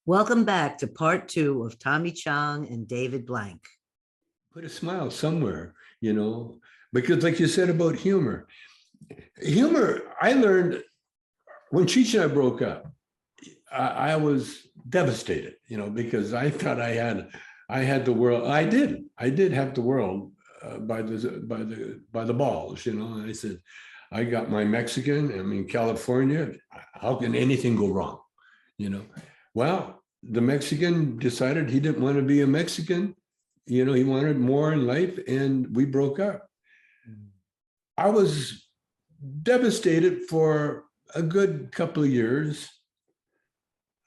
Welcome back to part two of Tommy Chong and David Blank. Put a smile somewhere, because like you said about humor, I learned when Cheech and I broke up, I was devastated, because I thought I had the world. I did have the world by the balls, And I said, I got my Mexican. I'm in California. How can anything go wrong? Well, the Mexican decided he didn't want to be a Mexican. He wanted more in life, and we broke up. I was devastated for a good couple of years.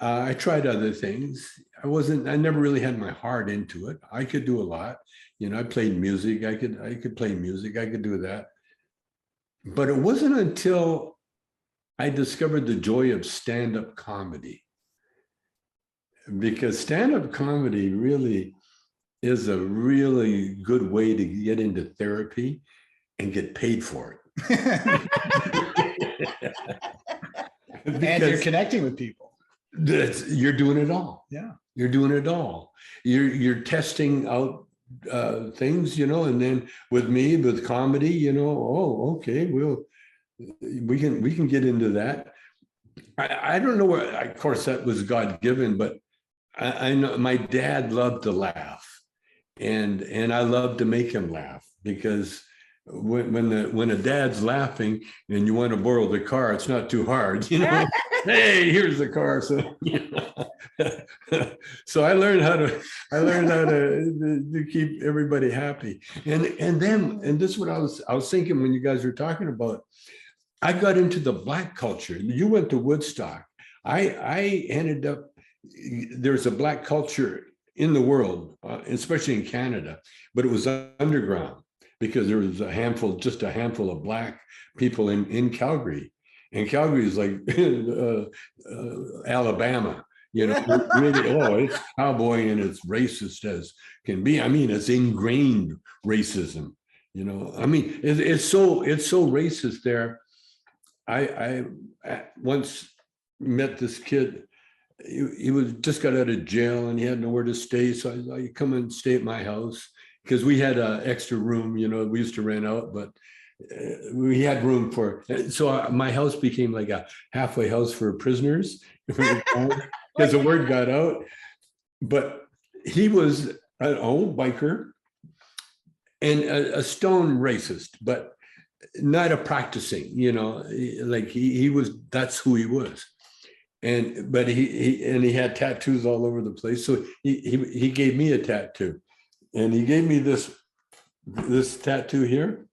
I tried other things. I never really had my heart into it. I could do a lot. I played music. I could play music. I could do that. But it wasn't until I discovered the joy of stand-up comedy. Because stand-up comedy really is a really good way to get into therapy and get paid for it. And you're connecting with people. You're doing it all. Yeah. You're doing it all. You're testing out things, and then with me, with comedy, okay, we can get into that. I don't know where, of course, that was God-given, but I know my dad loved to laugh, and I loved to make him laugh, because when a dad's laughing and you want to borrow the car, it's not too hard, Hey, here's the car. So so I learned how to keep everybody happy, and this is what I was thinking when you guys were talking about. I got into the Black culture. You went to Woodstock. I ended up. There's a Black culture in the world, especially in Canada, but it was underground because there was just a handful of Black people in Calgary. And Calgary is like Alabama, really, it's cowboy and it's racist as can be. I mean, it's ingrained racism, it's so racist there. I once met this kid. He was just got out of jail and he had nowhere to stay. So I come and stay at my house because we had an extra room, we used to rent out, but we had room so my house became like a halfway house for prisoners because the word got out. But he was an old biker and a stone racist, but not a practicing, like he was, that's who he was. But he had tattoos all over the place. So he gave me a tattoo, and he gave me this tattoo here.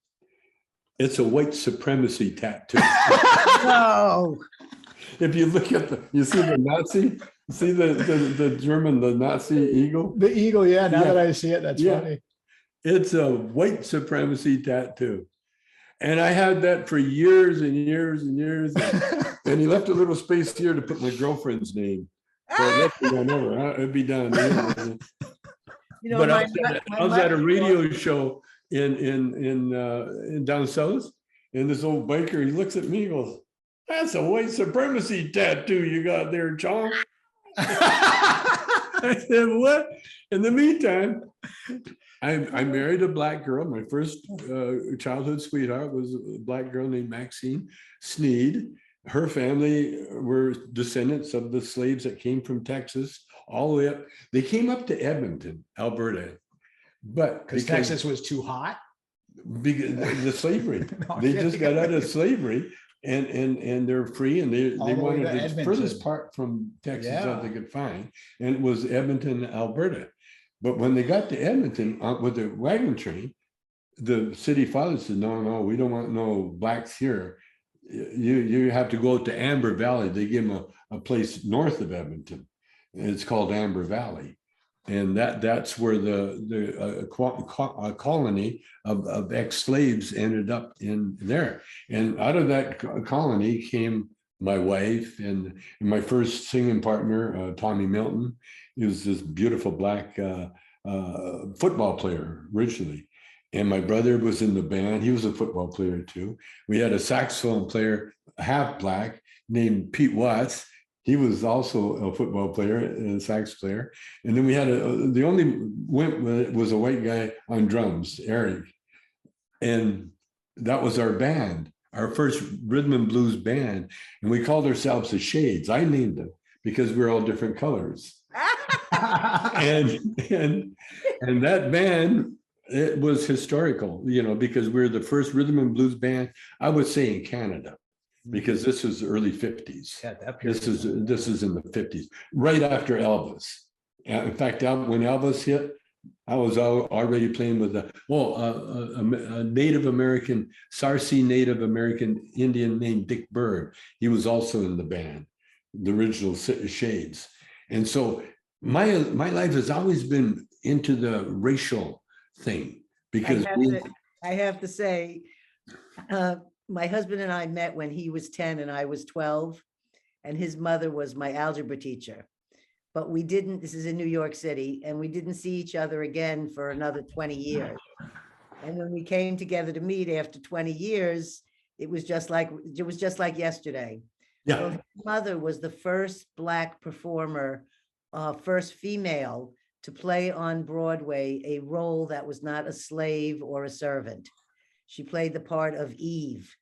It's a white supremacy tattoo. No. If you look at you see the Nazi, see the German, the Nazi eagle? The eagle, yeah. Now that I see it, that's funny. It's a white supremacy tattoo. And I had that for years and years and years. And he left a little space here to put my girlfriend's name. So it'd be done. But I was at a radio show in down south, and this old biker, he looks at me and goes, "That's a white supremacy tattoo you got there, Chong." I said, "What?" In the meantime, I married a Black girl. My first childhood sweetheart was a Black girl named Maxine Sneed. Her family were descendants of the slaves that came from Texas all the way up. They came up to Edmonton, Alberta, but because Texas was too hot. The slavery. They just got out of slavery, and they're free, and they wanted the furthest part from Texas that they could find, and it was Edmonton, Alberta. But when they got to Edmonton with the wagon train, the city father said, no, we don't want no Blacks here. You have to go to Amber Valley. They gave them a place north of Edmonton, and it's called Amber Valley. And that's where the colony of ex-slaves ended up in there. And out of that colony came my wife and my first singing partner, Tommy Milton. He was this beautiful Black football player originally. And my brother was in the band. He was a football player too. We had a saxophone player, half Black, named Pete Watts. He was also a football player and sax player. And then we had the only wimp was a white guy on drums, Eric. And that was our band, our first rhythm and blues band. And we called ourselves the Shades. I named it because we're all different colors. and that band, it was historical, you know, because we're the first rhythm and blues band, I would say, in Canada, because this is early 50s. Yeah, that This is in the 50s, right after Elvis. In fact, when Elvis hit, I was already playing with a Native American, Sarsi Native American Indian named Dick Bird. He was also in the band, the original Shades. And so my life has always been into the racial thing, because I have to say, my husband and I met when he was 10 and I was 12, and his mother was my algebra teacher. But we didn't, this is in New York City, and we didn't see each other again for another 20 years. And when we came together to meet after 20 years, it was just like yesterday. Yeah. So his mother was the first Black performer, first female to play on Broadway a role that was not a slave or a servant. She played the part of Eve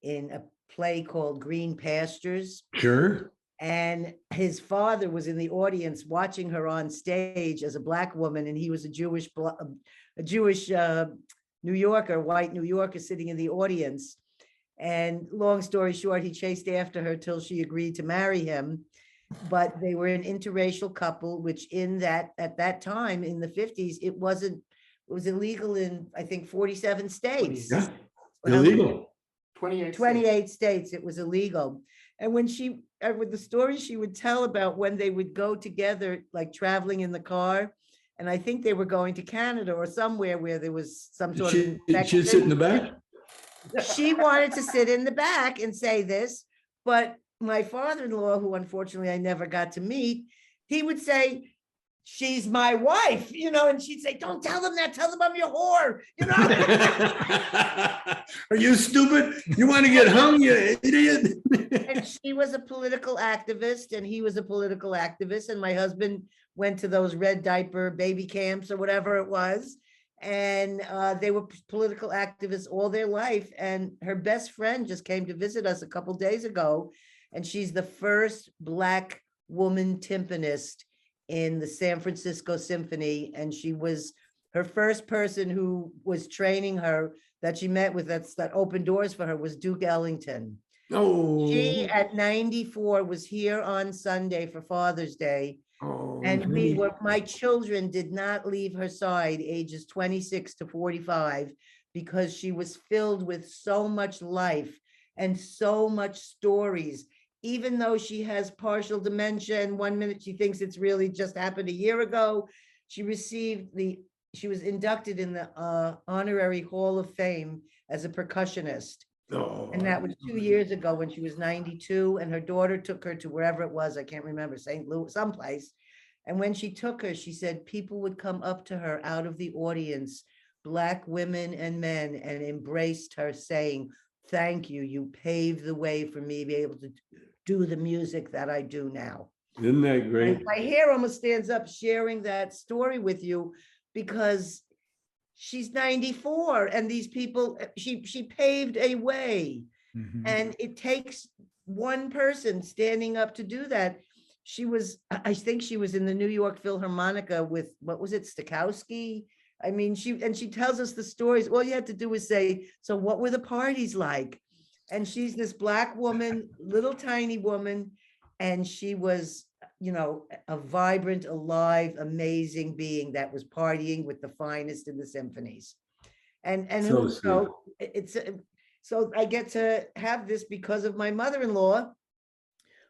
in a play called Green Pastures. Sure. And his father was in the audience watching her on stage as a Black woman, and he was a Jewish New Yorker, white New Yorker, sitting in the audience. And long story short, he chased after her till she agreed to marry him. But they were an interracial couple, which at that time in the 50s, it was illegal in, I think, 47 states. Yeah. Illegal. 28 states, it was illegal. And when with the stories she would tell about when they would go together, like traveling in the car, and I think they were going to Canada or somewhere where there was some sort of She'd sit in the back? She wanted to sit in the back and say this, but my father-in-law, who unfortunately I never got to meet, he would say, she's my wife, you know, and she'd say, don't tell them that, tell them I'm your whore, you know. Are you stupid? You want to get hung, you idiot? And she was a political activist and he was a political activist, and my husband went to those red diaper baby camps or whatever it was, and they were political activists all their life. And her best friend just came to visit us a couple days ago, and she's the first Black woman timpanist in the San Francisco Symphony. And she was her first person who was training her that she met with that opened doors for her was Duke Ellington. Oh. She at 94 was here on Sunday for Father's Day. Oh, and my children did not leave her side, ages 26 to 45, because she was filled with so much life and so much stories. Even though she has partial dementia, and 1 minute she thinks it's really just happened a year ago, she was inducted in the Honorary Hall of Fame as a percussionist. Oh. And that was 2 years ago when she was 92, and her daughter took her to wherever it was, I can't remember, St. Louis, someplace. And when she took her, she said people would come up to her out of the audience, Black women and men, and embraced her, saying, thank you, you paved the way for me to be able to do the music that I do now. Isn't that great? And my hair almost stands up sharing that story with you, because she's 94 and these people, she paved a way. Mhm. And it takes one person standing up to do that. I think she was in the New York Philharmonica with, what was it, Stokowski? I mean, she tells us the stories. All you had to do was say, so what were the parties like? And she's this Black woman, little tiny woman, and she was, you know, a vibrant, alive, amazing being that was partying with the finest in the symphonies. So I get to have this because of my mother-in-law.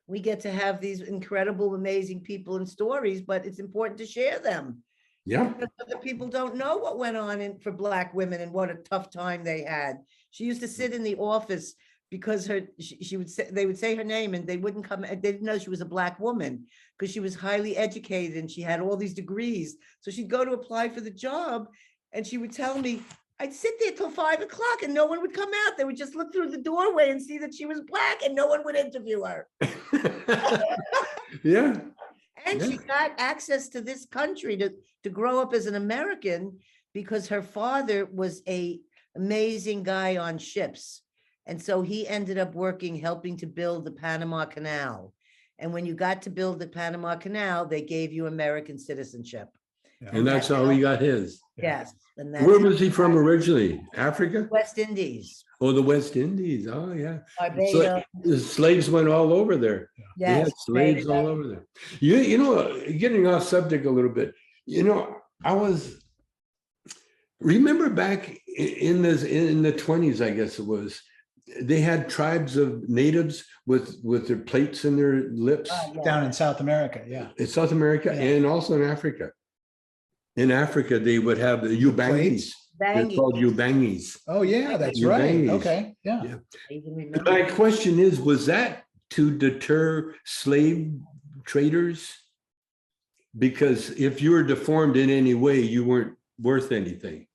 We get to have these incredible, amazing people and stories, but it's important to share them. Yeah. Because other people don't know what went on for Black women and what a tough time they had. She used to sit in the office because they would say her name and they wouldn't come. They didn't know she was a Black woman because she was highly educated and she had all these degrees. So she'd go to apply for the job and she would tell me, I'd sit there till 5 o'clock and no one would come out. They would just look through the doorway and see that she was Black and no one would interview her. Yeah. And she got access to this country to grow up as an American because her father was a amazing guy on ships. And so he ended up helping to build the Panama Canal. And when you got to build the Panama Canal, they gave you American citizenship. And that's how he got his. Yes. And Where was he from originally? Africa? West Indies. Oh, the West Indies. Oh, yeah. Barbados. The slaves went all over there. They Yes. had slaves all over there. You know, getting off subject a little bit, you know, remember back in the 20s, I guess it was, they had tribes of natives with their plates in their lips. Down in South America, yeah. In South America and also in Africa. In Africa, they would have the ubangis. They're called ubangis. Oh, yeah, that's right. Okay, yeah. My question is, was that to deter slave traders? Because if you were deformed in any way, you weren't worth anything.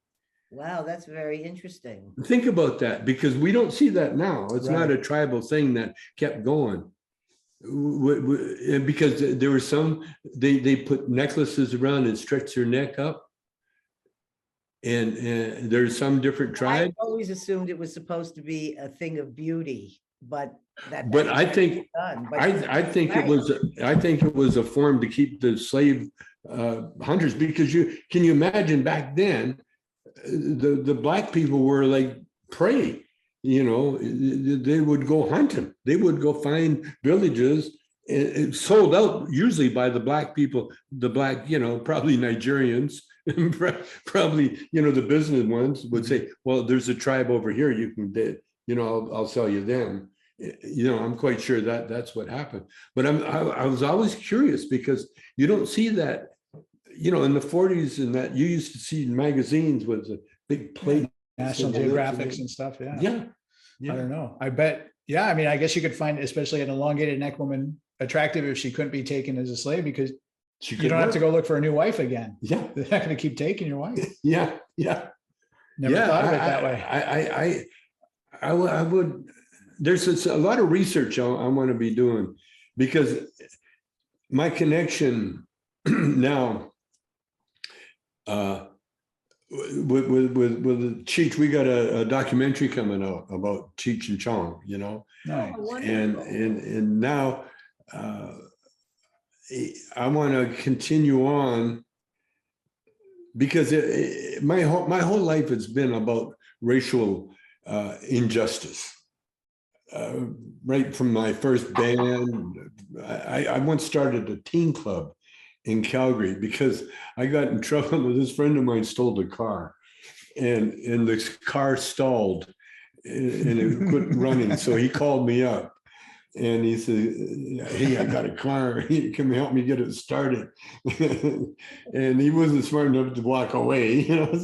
Wow, that's very interesting. Think about that, because we don't see that now. It's not a tribal thing that kept going. Because there were some, they put necklaces around and stretched their neck up. And there's some different tribes. I always assumed it was supposed to be a thing of beauty, but I think it was a form to keep the slave hunters, because can you imagine back then the Black people were like prey. You know, they would go hunting. They would go find villages, and sold out usually by the Black people, you know, probably Nigerians, probably, you know, the business ones would say, well, there's a tribe over here, you can, you know, I'll sell you them. You know, I'm quite sure that's what happened. But I was always curious, because you don't see that, you know, in the 40s and that you used to see magazines with a big plate. National Geographics and stuff, Yeah. I don't know. I bet, yeah, I mean, I guess you could find, especially an elongated neck woman, attractive if she couldn't be taken as a slave, because you don't have to go look for a new wife again. Yeah. They're not going to keep taking your wife. Yeah. Never thought of it that way. I would, there's a lot of research I want to be doing, because my connection now, with Cheech, we got a documentary coming out about Cheech and Chong, you know. Nice. And now I want to continue on, because my whole life has been about racial injustice. Right from my first band, I once started a teen club in Calgary because I got in trouble with this friend of mine stole the car, and the car stalled and it quit running. So he called me up and he said, hey, I got a car. Can you help me get it started? And he wasn't smart enough to walk away, you know.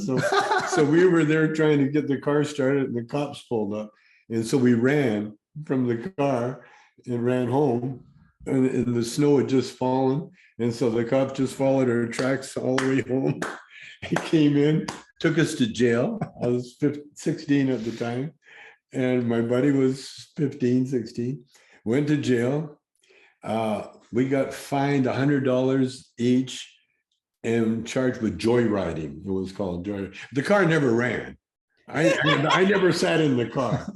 So we were there trying to get the car started, and the cops pulled up. And so we ran from the car and ran home, and the snow had just fallen. And so the cop just followed our tracks all the way home. He came in, took us to jail. I was 16 at the time, and my buddy was 15, 16. Went to jail. We got fined $100 each and charged with joyriding. It was called joyriding. The car never ran. I never sat in the car,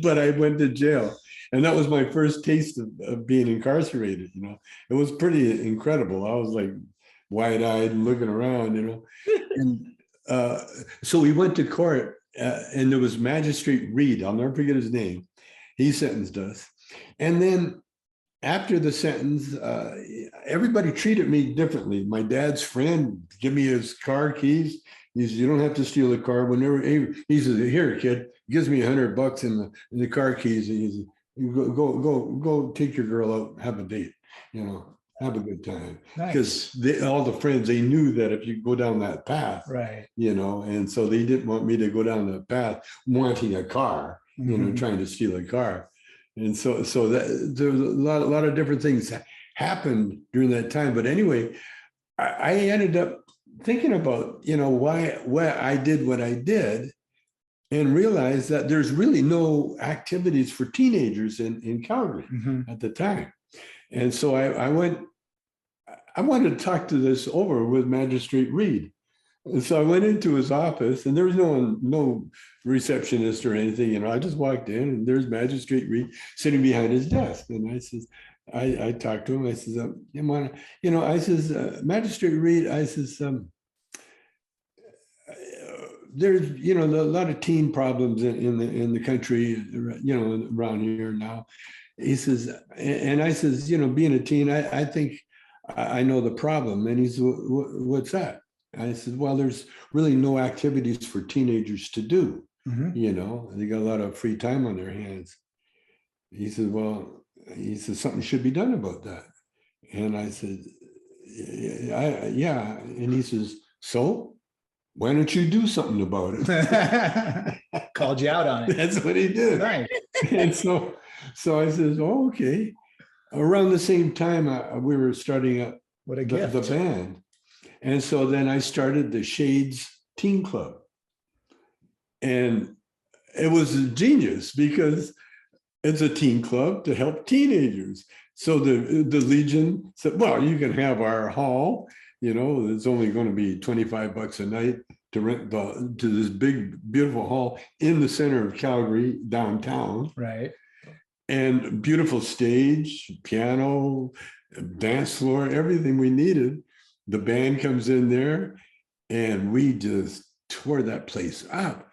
but I went to jail. And that was my first taste of being incarcerated, you know. It was pretty incredible. I was like wide-eyed looking around, you know. And so we went to court, and there was Magistrate Reed. I'll never forget his name. He sentenced us. And then after the sentence, everybody treated me differently. My dad's friend gave me his car keys. He says, you don't have to steal the car. Whenever he says, here, kid, he gives me $100 in the car keys. And he says, go take your girl out, have a date, you know, have a good time. Because all the friends, they knew that if you go down that path, right, you know, and so they didn't want me to go down that path wanting a car, you know, trying to steal a car. And so that there was a lot of different things happened during that time. But anyway, I ended up thinking about, why I did what I did, and realized that there's really no activities for teenagers in Calgary at the time. And so I wanted to talk to this over with Magistrate Reed. And so I went into his office, and there was no receptionist or anything. I just walked in, and there's Magistrate Reed sitting behind his desk. And I says, I talked to him. I says, I says, Magistrate Reed, I says, there's, a lot of teen problems in the country, around here now. He says, and I says, being a teen, I think I know the problem. And he said, what's that? I said, well, there's really no activities for teenagers to do. They got a lot of free time on their hands. He said, something should be done about that. And I said, yeah. And he says, so why don't you do something about it? Called you out on it. That's what he did. Right. And so I says, oh, okay. Around the same time, we were starting up the band. And so then I started the Shades Teen Club. And it was a genius because it's a teen club to help teenagers. So the Legion said, well, you can have our hall. It's only going to be $25 a night to rent to this big, beautiful hall in the center of Calgary, downtown. Right. And beautiful stage, piano, dance floor, everything we needed. The band comes in there, and we just tore that place up.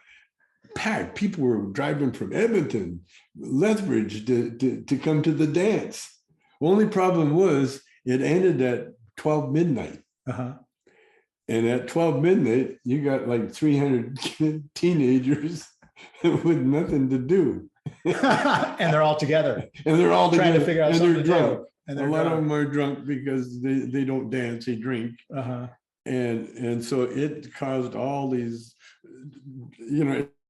Packed. People were driving from Edmonton, Lethbridge to come to the dance. Only problem was it ended at 12 midnight. And at 12 midnight, you got like 300 teenagers with nothing to do. And they're all together. And they're all trying together. to figure out and something they're to drunk. do. And a lot of them are drunk because they don't dance, they drink. And so it caused all these,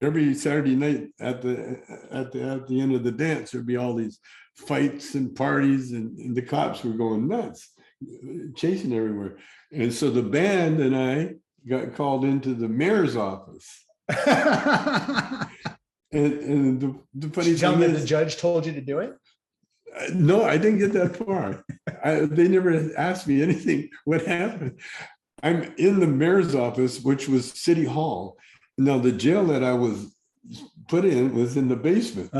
every Saturday night at the end of the dance, there'd be all these fights and parties, and the cops were going nuts, chasing everywhere. And so the band and I got called into the mayor's office. And the funny thing is, the judge told you to do it? No, I didn't get that far. They never asked me anything. What happened? I'm in the mayor's office, which was City Hall. Now, the jail that I was put in was in the basement.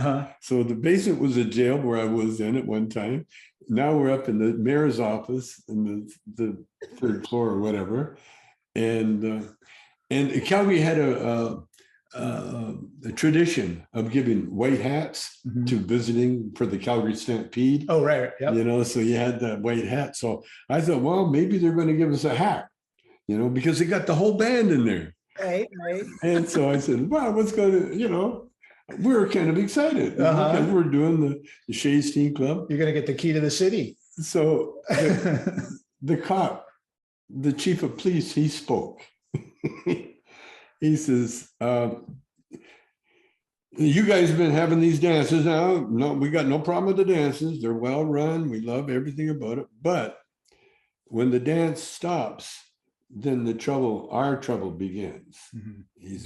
So the basement was a jail where I was in at one time. Now we're up in the mayor's office in the third floor or whatever. And Calgary had a tradition of giving white hats to visiting for the Calgary Stampede. Oh, right. Yep. So you had that white hat. So I thought, well, maybe they're going to give us a hat, because they got the whole band in there. Right. And so I said, well, what's going to, we're kind of excited because we're doing the Shades Teen Club. You're going to get the key to the city. So the cop, the chief of police, he spoke. He says, you guys have been having these dances now. No, we got no problem with the dances. They're well run. We love everything about it. But when the dance stops, then our trouble begins.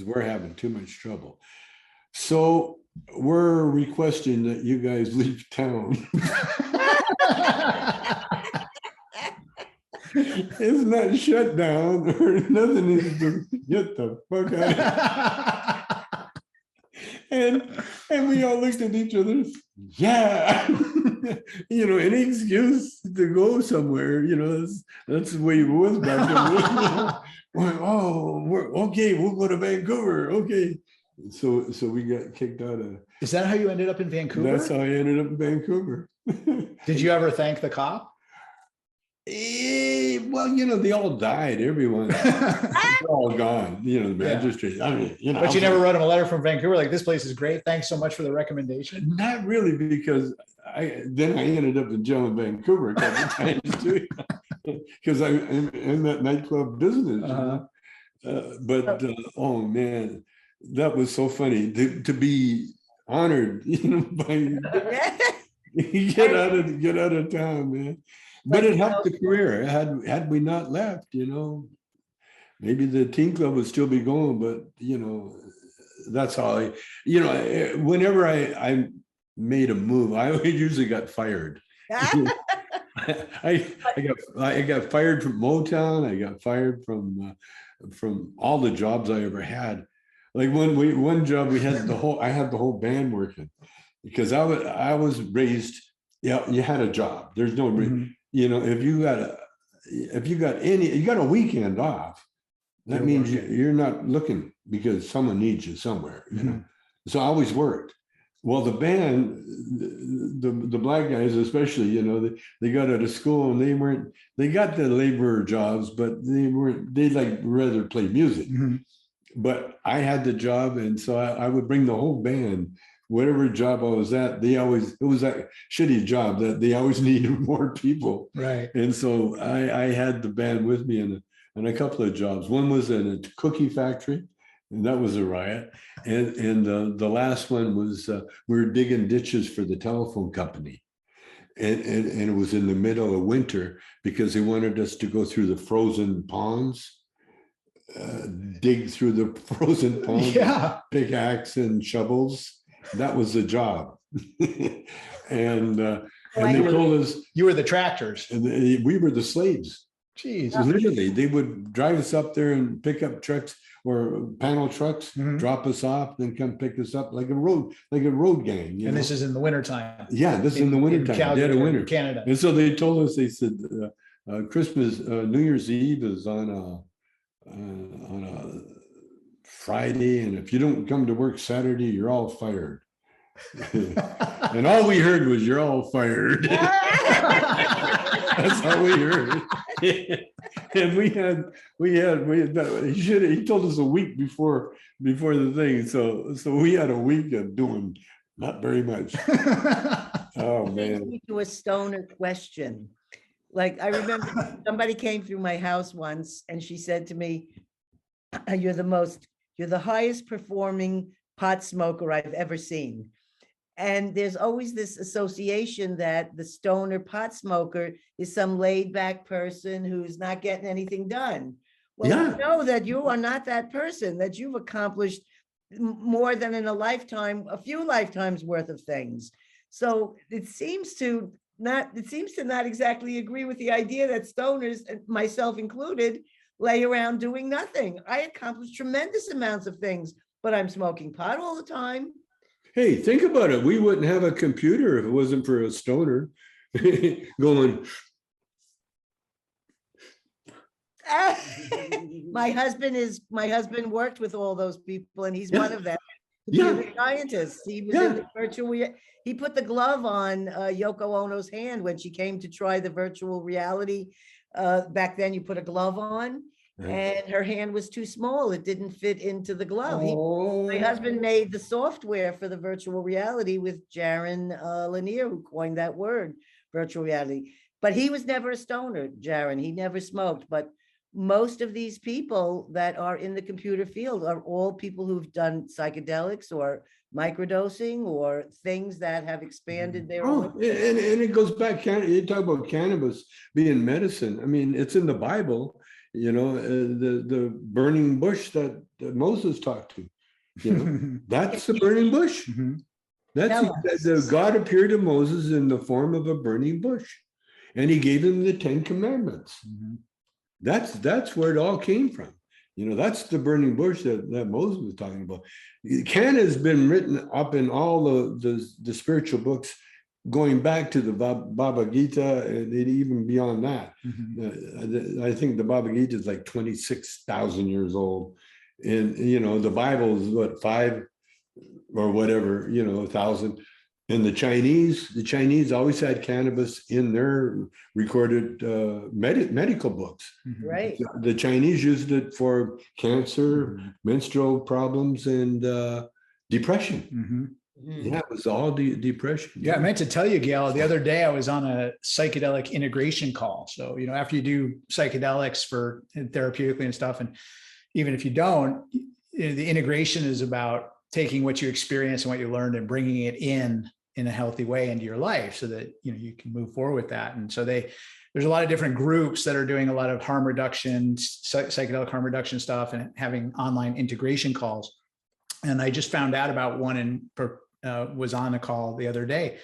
We're having too much trouble. So we're requesting that you guys leave town. It's not shut down or nothing. Is to get the fuck out. And we all looked at each other. Yeah. Any excuse to go somewhere, that's the way it was back then. Okay, we'll go to Vancouver. Okay. So we got kicked out of. Is that how you ended up in Vancouver? That's how I ended up in Vancouver. Did you ever thank the cop? Well, they all died. Everyone, they're all gone. The magistrate. I mean, But you never wrote him a letter from Vancouver like, this place is great. Thanks so much for the recommendation. Not really, because I ended up in jail in Vancouver a couple of times too, because I'm in that nightclub business. But oh man, that was so funny to be honored, by get out of town, man. But it helped the career. Had we not left, maybe the teen club would still be going, but that's how whenever I made a move, I usually got fired. I got fired from Motown. I got fired from all the jobs I ever had. Like one job I had the whole band working, because I was raised. Yeah, you had a job. There's no, if you got a weekend off, that means you're not looking because someone needs you somewhere. So I always worked. Well, the band, the black guys especially, they got out of school and they got the laborer jobs, but they like rather play music. But I had the job, and so I would bring the whole band, whatever job I was at. It was that shitty job that they always needed more people. Right. And so I had the band with me in a couple of jobs. One was in a cookie factory, and that was a riot. And the last one was we were digging ditches for the telephone company. And it was in the middle of winter because they wanted us to go through the frozen ponds, dig through the frozen ponds, pickaxe and shovels. That was the job. And they told us you were the tractors, and we were the slaves. Jeez. Literally, they would drive us up there and pick up trucks or panel trucks, drop us off, then come pick us up like a road gang. And this is in the wintertime. Yeah, this is in the wintertime, dead of winter, Canada. And so they told us, they said, Christmas, New Year's Eve is on a Friday, and if you don't come to work Saturday, you're all fired. And all we heard was, "You're all fired." That's how we heard. And he told us a week before the thing. So we had a week of doing not very much. Oh man. To a stoner question. Like, I remember somebody came through my house once and she said to me, you're the highest performing pot smoker I've ever seen. And there's always this association that the stoner pot smoker is some laid back person who's not getting anything done. Well, we know that you are not that person, that you've accomplished more than in a few lifetimes worth of things. So it seems to not exactly agree with the idea that stoners, myself included, lay around doing nothing. I accomplished tremendous amounts of things, but I'm smoking pot all the time. Hey, think about it. We wouldn't have a computer if it wasn't for a stoner going. My husband worked with all those people, and he's one of them. Computer scientists. He was in the virtual. He put the glove on Yoko Ono's hand when she came to try the virtual reality. Back then, you put a glove on. And her hand was too small. It didn't fit into the glove. My husband made the software for the virtual reality with Jaron Lanier, who coined that word, virtual reality. But he was never a stoner, Jaron. He never smoked. But most of these people that are in the computer field are all people who've done psychedelics or microdosing or things that have expanded their own. And it goes back, you talk about cannabis being medicine. I mean, it's in the Bible. The burning bush that Moses talked to, that's the burning bush. That's God appeared to Moses in the form of a burning bush, and he gave him the 10 commandments. That's where it all came from. That's the burning bush that Moses was talking about. Canna has been written up in all the spiritual books, going back to the Bhagavad Gita, and even beyond that. I think the Bhagavad Gita is like 26,000 years old. And, the Bible is what, 5 or whatever, 1,000. And the Chinese always had cannabis in their recorded medical books. Right. The Chinese used it for cancer, menstrual problems, and depression. Yeah, it was all depression. Yeah, I meant to tell you, Gail, the other day I was on a psychedelic integration call. So, after you do psychedelics for therapeutically and stuff, and even if you don't, the integration is about taking what you experience and what you learned and bringing it in in a healthy way into your life so that, you know, you can move forward with that. And so there's a lot of different groups that are doing a lot of harm reduction, psychedelic harm reduction stuff and having online integration calls. And I just found out about one and was on a call the other day.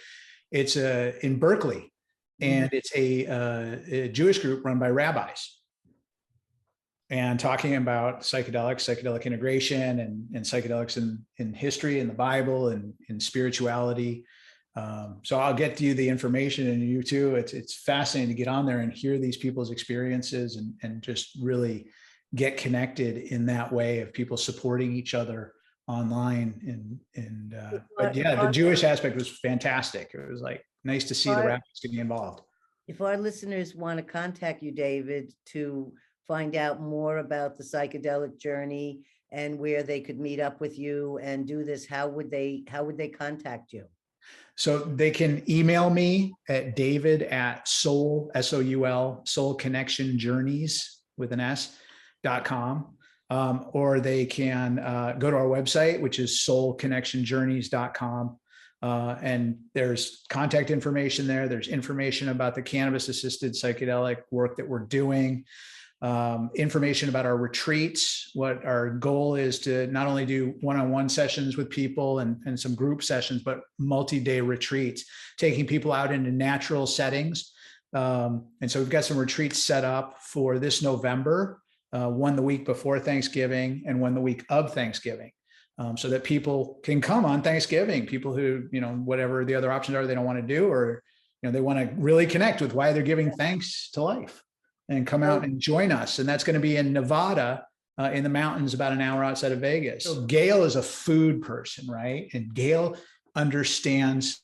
It's in Berkeley, and it's a Jewish group run by rabbis, and talking about psychedelic integration and psychedelics in history, in the Bible, and in spirituality. So I'll get to you the information, and you too. It's fascinating to get on there and hear these people's experiences and just really get connected in that way of people supporting each other online. But yeah, the Jewish aspect was fantastic. It was like nice to see the rabbis getting involved. If our listeners want to contact you, David, to find out more about the psychedelic journey and where they could meet up with you and do this, how would they contact you? So they can email me at david@soul, S-O-U-L, soulconnectionjourneys with an S.com. Or they can go to our website, which is soulconnectionjourneys.com. And there's contact information there. There's information about the cannabis-assisted psychedelic work that we're doing. Information about our retreats. What our goal is to not only do one-on-one sessions with people and some group sessions, but multi-day retreats, taking people out into natural settings. And so we've got some retreats set up for this November, one the week before Thanksgiving and one the week of Thanksgiving, so that people can come on Thanksgiving, people who, you know, whatever the other options are they don't want to do, or, you know, they want to really connect with why they're giving thanks to life, and come out and join us. And that's going to be in Nevada, in the mountains, about an hour outside of Vegas. So Gail is a food person, right? And Gail understands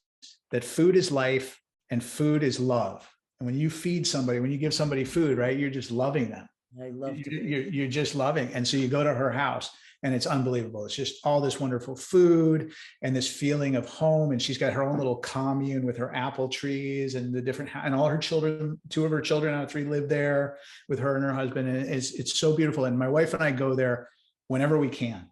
that food is life and food is love. And when you feed somebody, when you give somebody food, right, you're just loving them. I love to. You're just loving. And so you go to her house and it's unbelievable. It's just all this wonderful food and this feeling of home. And she's got her own little commune with her apple trees and the different, and all her children, 2 of her children out of 3 live there with her and her husband. And it's so beautiful. And my wife and I go there whenever we can,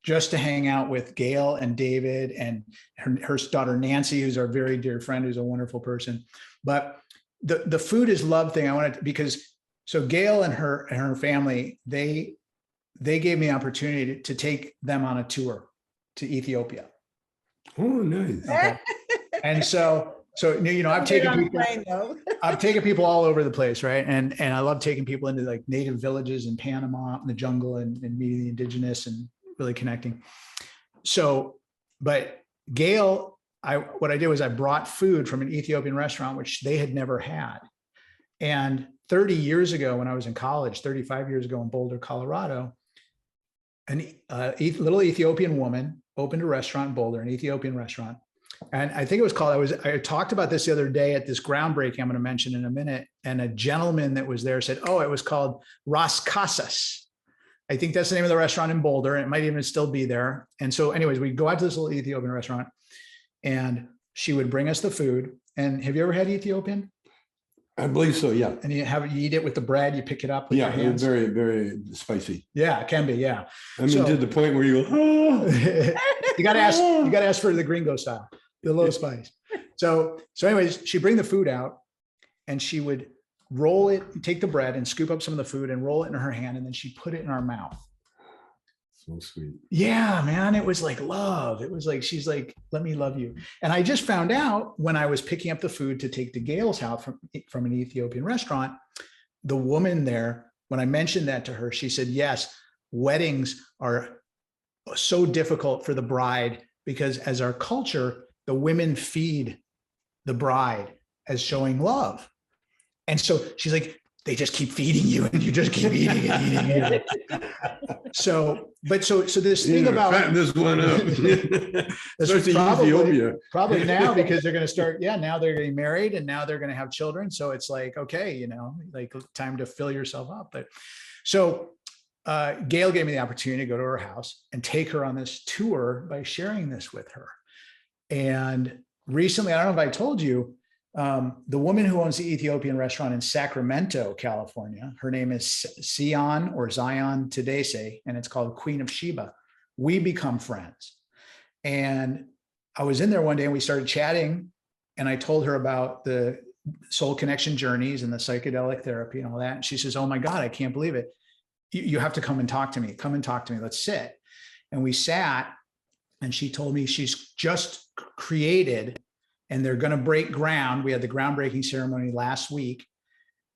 just to hang out with Gail and David and her daughter, Nancy, who's our very dear friend, who's a wonderful person. But the food is love thing, I wanted to, because so Gail and her family, they gave me the opportunity to take them on a tour to Ethiopia. Oh, nice. Okay. And so, you know, I've taken people all over the place, right? And I love taking people into like native villages in Panama, in the jungle, and meeting the indigenous and really connecting. So, but Gail, what I did was I brought food from an Ethiopian restaurant, which they had never had. And 30 years ago, when I was in college, 35 years ago in Boulder, Colorado, a little Ethiopian woman opened a restaurant in Boulder, an Ethiopian restaurant. And I think it was called, I talked about this the other day at this groundbreaking I'm going to mention in a minute. And a gentleman that was there said, oh, it was called Ras Casas. I think that's the name of the restaurant in Boulder. And it might even still be there. And so anyways, we go out to this little Ethiopian restaurant and she would bring us the food. And have you ever had Ethiopian? I believe so, yeah. And you eat it with the bread, you pick it up with your hands. Very, very spicy. Yeah, it can be, yeah. I mean, to the point where you go, oh. you gotta ask for the gringo style, the low spice. So anyways, she'd bring the food out and she would roll it, take the bread and scoop up some of the food and roll it in her hand, and then she put it in our mouth. So sweet. Yeah, man, it was like love. It was like, she's like, let me love you. And I just found out when I was picking up the food to take to Gail's house from an Ethiopian restaurant, the woman there, when I mentioned that to her, she said, yes, weddings are so difficult for the bride because as our culture, the women feed the bride as showing love. And so she's like, they just keep feeding you and you just keep eating and eating. So this thing about fatten this one up. probably now because they're going to start. Yeah. Now they're getting married and now they're going to have children. So it's like, okay, you know, like time to fill yourself up. But so Gail gave me the opportunity to go to her house and take her on this tour by sharing this with her. And recently, I don't know if I told you, the woman who owns the Ethiopian restaurant in Sacramento, California, her name is Zion Tadese, and it's called Queen of Sheba. We become friends. And I was in there one day and we started chatting, and I told her about the soul connection journeys and the psychedelic therapy and all that. And she says, "Oh my God, I can't believe it. You have to come and talk to me. Come and talk to me. Let's sit." And we sat, and she told me she's just created, and they're going to break ground. We had the groundbreaking ceremony last week,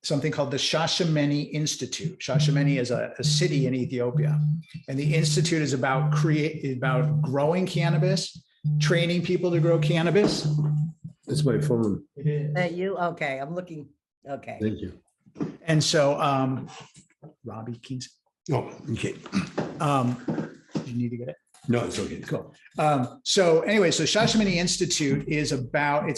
something called the Shashamene Institute. Shashamene is a city in Ethiopia. And the Institute is about growing cannabis, training people to grow cannabis. That's my phone. It is. That you, okay, I'm looking, okay. Thank you. And so, Robbie Kings, Oh, okay. you need to get it. No, it's okay. Cool. So anyway, so Shashamene Institute is about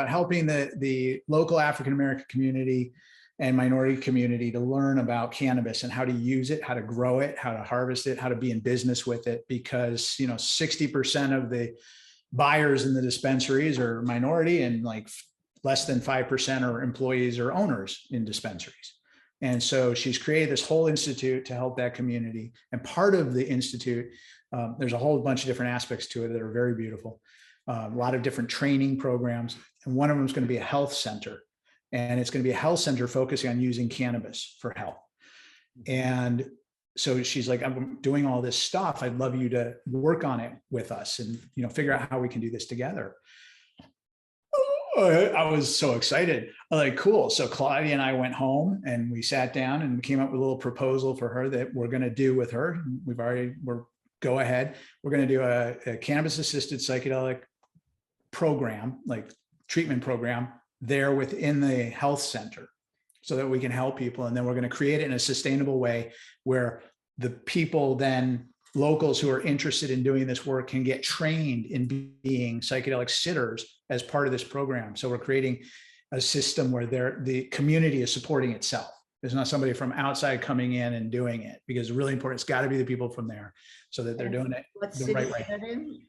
helping the local African-American community and minority community to learn about cannabis and how to use it, how to grow it, how to harvest it, how to be in business with it, because 60% of the buyers in the dispensaries are minority, and like less than 5% are employees or owners in dispensaries. And so she's created this whole institute to help that community. And part of the institute, there's a whole bunch of different aspects to it that are very beautiful. A lot of different training programs. And one of them is going to be a health center. And it's going to be a health center focusing on using cannabis for health. And so she's like, "I'm doing all this stuff. I'd love you to work on it with us and, figure out how we can do this together." I was so excited. I'm like, cool. So Claudia and I went home and we sat down and we came up with a little proposal for her that we're going to do with her. Go ahead. We're going to do a cannabis-assisted psychedelic program, like treatment program there within the health center, so that we can help people. And then we're going to create it in a sustainable way where the people then, locals who are interested in doing this work, can get trained in being psychedelic sitters as part of this program. So we're creating a system where the community is supporting itself. There's not somebody from outside coming in and doing it, because it's really important. It's got to be the people from there, so that they're doing it the right way.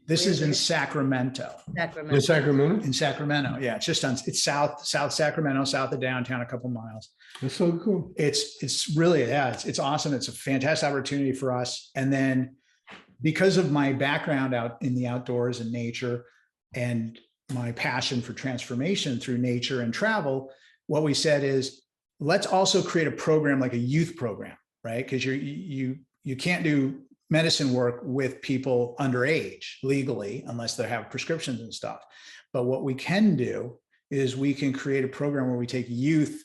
This is in Sacramento. In Sacramento? In Sacramento, yeah. It's South Sacramento, south of downtown, a couple miles. That's so cool. It's really, it's awesome. It's a fantastic opportunity for us. And then, because of my background out in the outdoors and nature, and my passion for transformation through nature and travel, what we said is, let's also create a program, like a youth program, right? Because you can't do medicine work with people underage legally unless they have prescriptions and stuff. But what we can do is we can create a program where we take youth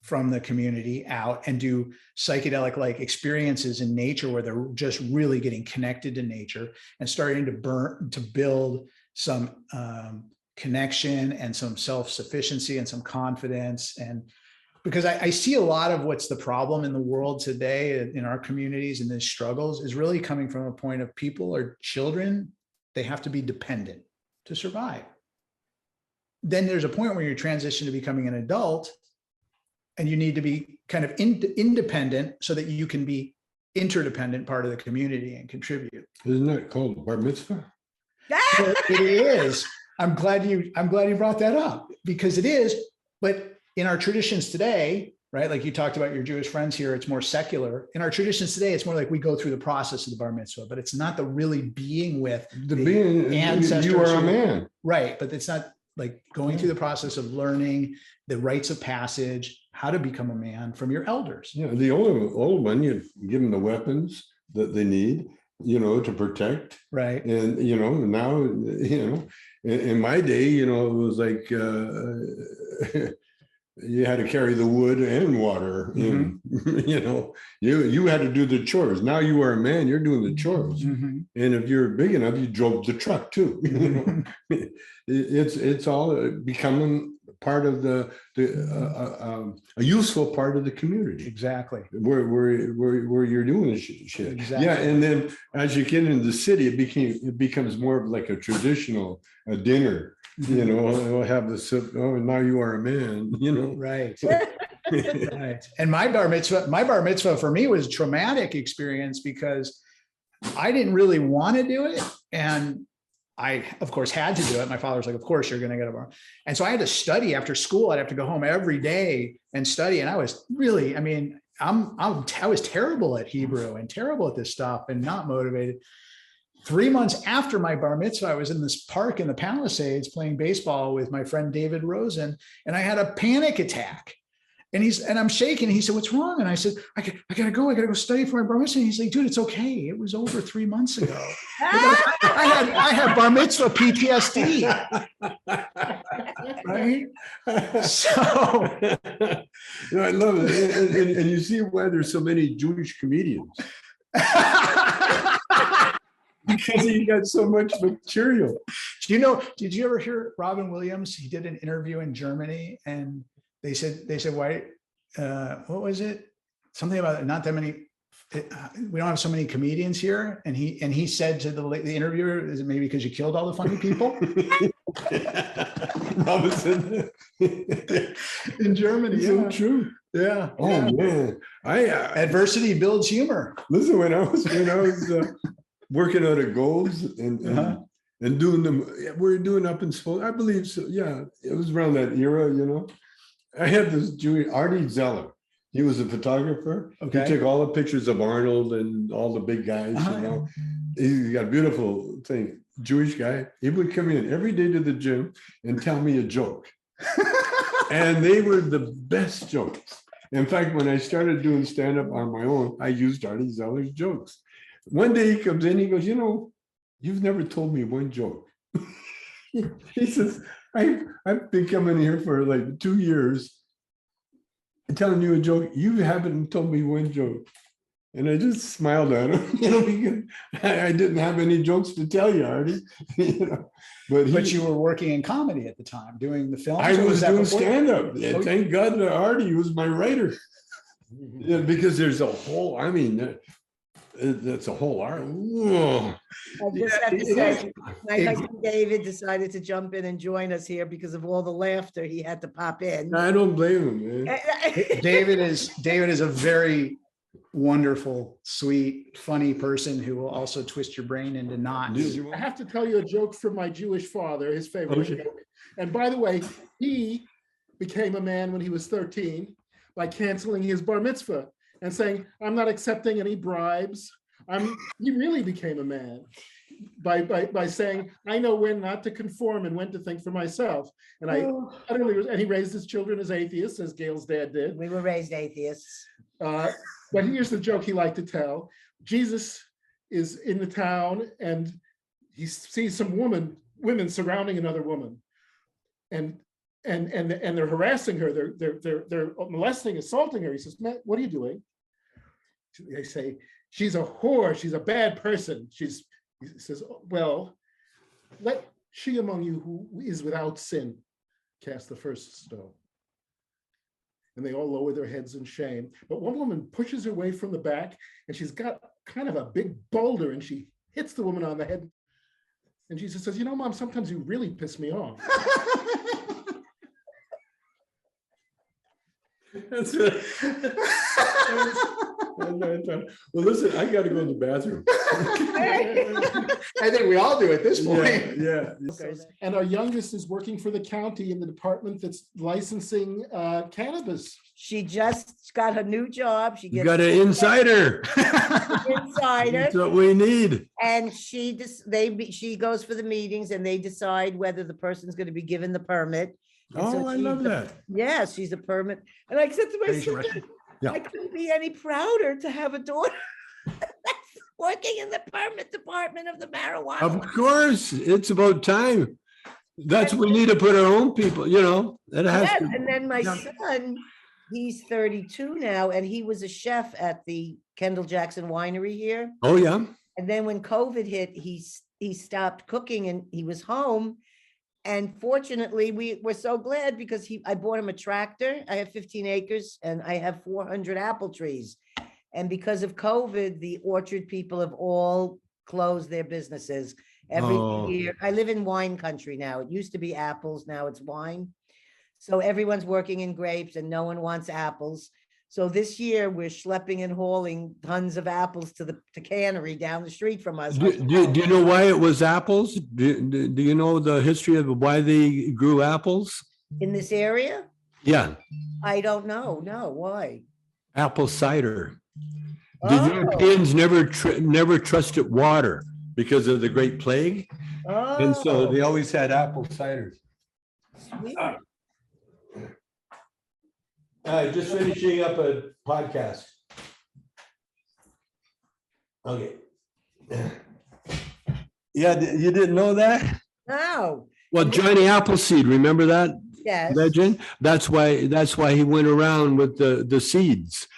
from the community out and do psychedelic-like experiences in nature, where they're just really getting connected to nature and starting to build some connection and some self-sufficiency and some confidence. And because I see a lot of what's the problem in the world today, in our communities, and these struggles, is really coming from a point of people or children, they have to be dependent to survive. Then there's a point where you transition to becoming an adult, and you need to be kind of independent so that you can be interdependent part of the community and contribute. Isn't that called bar mitzvah? Well, it is. I'm glad you brought that up, because it is. But in our traditions today, right? Like you talked about your Jewish friends here, it's more secular. In our traditions today, it's more like we go through the process of the bar mitzvah, but it's not the really being with the being ancestors. You are a man. Right. But it's not like going through the process of learning the rites of passage, how to become a man from your elders. Yeah. The old one, you give them the weapons that they need, to protect. Right. And, now, in my day, it was like, you had to carry the wood and water. Mm-hmm. You had to do the chores. Now you are a man, you're doing the chores. Mm-hmm. And if you're big enough, you drove the truck too. It's all becoming part of a useful part of the community. Exactly. Where you're doing this shit. Exactly. Yeah, and then as you get into the city, it becomes more of like a traditional dinner. We'll have the sip. Oh, now you are a man. Right. Right. And my bar mitzvah for me was a traumatic experience, because I didn't really want to do it, and I, of course, had to do it. My father was like, "Of course, you're going to get a bar." And so I had to study after school. I'd have to go home every day and study. And I was really, I was terrible at Hebrew and terrible at this stuff and not motivated. 3 months after my bar mitzvah, I was in this park in the Palisades playing baseball with my friend David Rosen, and I had a panic attack. And I'm shaking. He said, "What's wrong?" And I said, I gotta go study for my bar mitzvah. And he's like, "Dude, it's okay. It was over 3 months ago." I had bar mitzvah PTSD. Right? So I love it. And you see why there's so many Jewish comedians. Because he got so much material. Did you ever hear Robin Williams? He did an interview in Germany, and they said, why, what was it? Something about not that many, we don't have so many comedians here. And he said to the interviewer, "Is it maybe because you killed all the funny people?" Robinson. In Germany. So true. Yeah. Oh yeah. man. Adversity builds humor. Listen, when I was working out at Gold's and doing them, we're doing up in Spokane, I believe so. Yeah, it was around that era, I had this Jewish Artie Zeller. He was a photographer. Okay. He took all the pictures of Arnold and all the big guys, He got a beautiful thing. Jewish guy. He would come in every day to the gym and tell me a joke. And they were the best jokes. In fact, when I started doing stand-up on my own, I used Artie Zeller's jokes. One day he comes in, he goes, "You've never told me one joke." He says, I've been coming here for like 2 years and telling you a joke. You haven't told me one joke. And I just smiled at him, because I didn't have any jokes to tell you, Artie. But you were working in comedy at the time, doing the film. I was doing stand-up. Yeah, thank God that Artie was my writer. Yeah, because there's a whole, that's a whole art. Whoa. I just have to say, my husband David decided to jump in and join us here because of all the laughter. He had to pop in. I don't blame him, man. David is a very wonderful, sweet, funny person who will also twist your brain into knots. I have to tell you a joke from my Jewish father, his favorite joke. And by the way, he became a man when he was 13 by canceling his bar mitzvah and saying, "I'm not accepting any bribes." He really became a man by saying, "I know when not to conform and when to think for myself." And and he raised his children as atheists, as Gail's dad did. We were raised atheists. But here's the joke he liked to tell. Jesus is in the town and he sees some women surrounding another woman. And they're harassing her. They're molesting, assaulting her. He says, "Man, what are you doing?" They say, "She's a whore. She's a bad person." He says, "Well, let she among you who is without sin cast the first stone." And they all lower their heads in shame. But one woman pushes her way from the back, and she's got kind of a big boulder, and she hits the woman on the head. And Jesus says, "Mom, sometimes you really piss me off." That's it. Well, listen, I got to go to the bathroom. I think we all do at this point. Yeah. And our youngest is working for the county in the department that's licensing cannabis. She just got her new job. She You got an insider. insider. That's what we need. And she goes for the meetings and they decide whether the person's going to be given the permit. And Oh, I love that. Yeah, she's a permit. And I said to my sister, Yeah. I couldn't be any prouder to have a daughter that's working in the permit department of the marijuana. Of course, it's about time. That's what we need to put our own people, that has Yes, to. and then my son, he's 32 now, and he was a chef at the Kendall Jackson Winery here. Oh, yeah. And then when COVID hit, he stopped cooking and he was home. And fortunately, we were so glad because I bought him a tractor. I have 15 acres and I have 400 apple trees. And because of COVID, the orchard people have all closed their businesses. Every year, I live in wine country now. It used to be apples, now it's wine. So everyone's working in grapes and no one wants apples. So this year we're schlepping and hauling tons of apples to the cannery down the street from us. Do you know why it was apples? Do you know the history of why they grew apples? In this area? Yeah, I don't know. No, why? apple cider. The Europeans never trusted water because of the Great Plague. And so Oh, they always had apple ciders. sweet. Just finishing up a podcast. Okay. Yeah, you didn't know that? No, Well, Johnny Appleseed, remember that yes. legend? That's why he went around with the seeds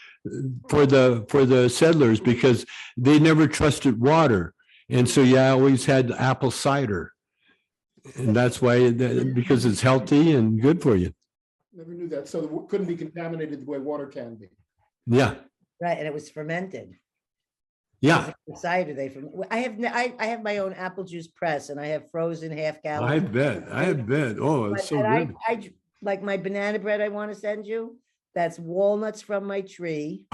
for the settlers, because they never trusted water. And so you always had apple cider. And that's why, because it's healthy and good for you. Never knew that. So it couldn't be contaminated the way water can be. Yeah. Right, and it was fermented. Yeah. The cider I have my own apple juice press, and I have frozen half gallon. I bet. Oh, it's so good. I like my banana bread I want to send you. That's walnuts from my tree,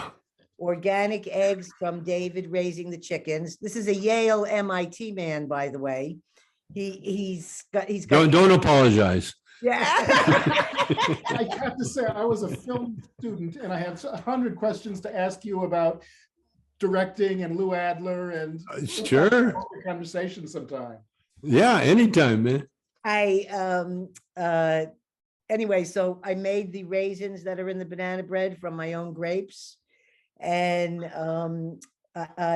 organic eggs from David raising the chickens. This is a Yale MIT man, by the way. He's got. Don't apologize. Yeah. I have to say, I was a film student, and I have 100 questions to ask you about directing and Lou Adler and Sure. Conversation sometime. Yeah, anytime, man. Anyway, so I made the raisins that are in the banana bread from my own grapes. And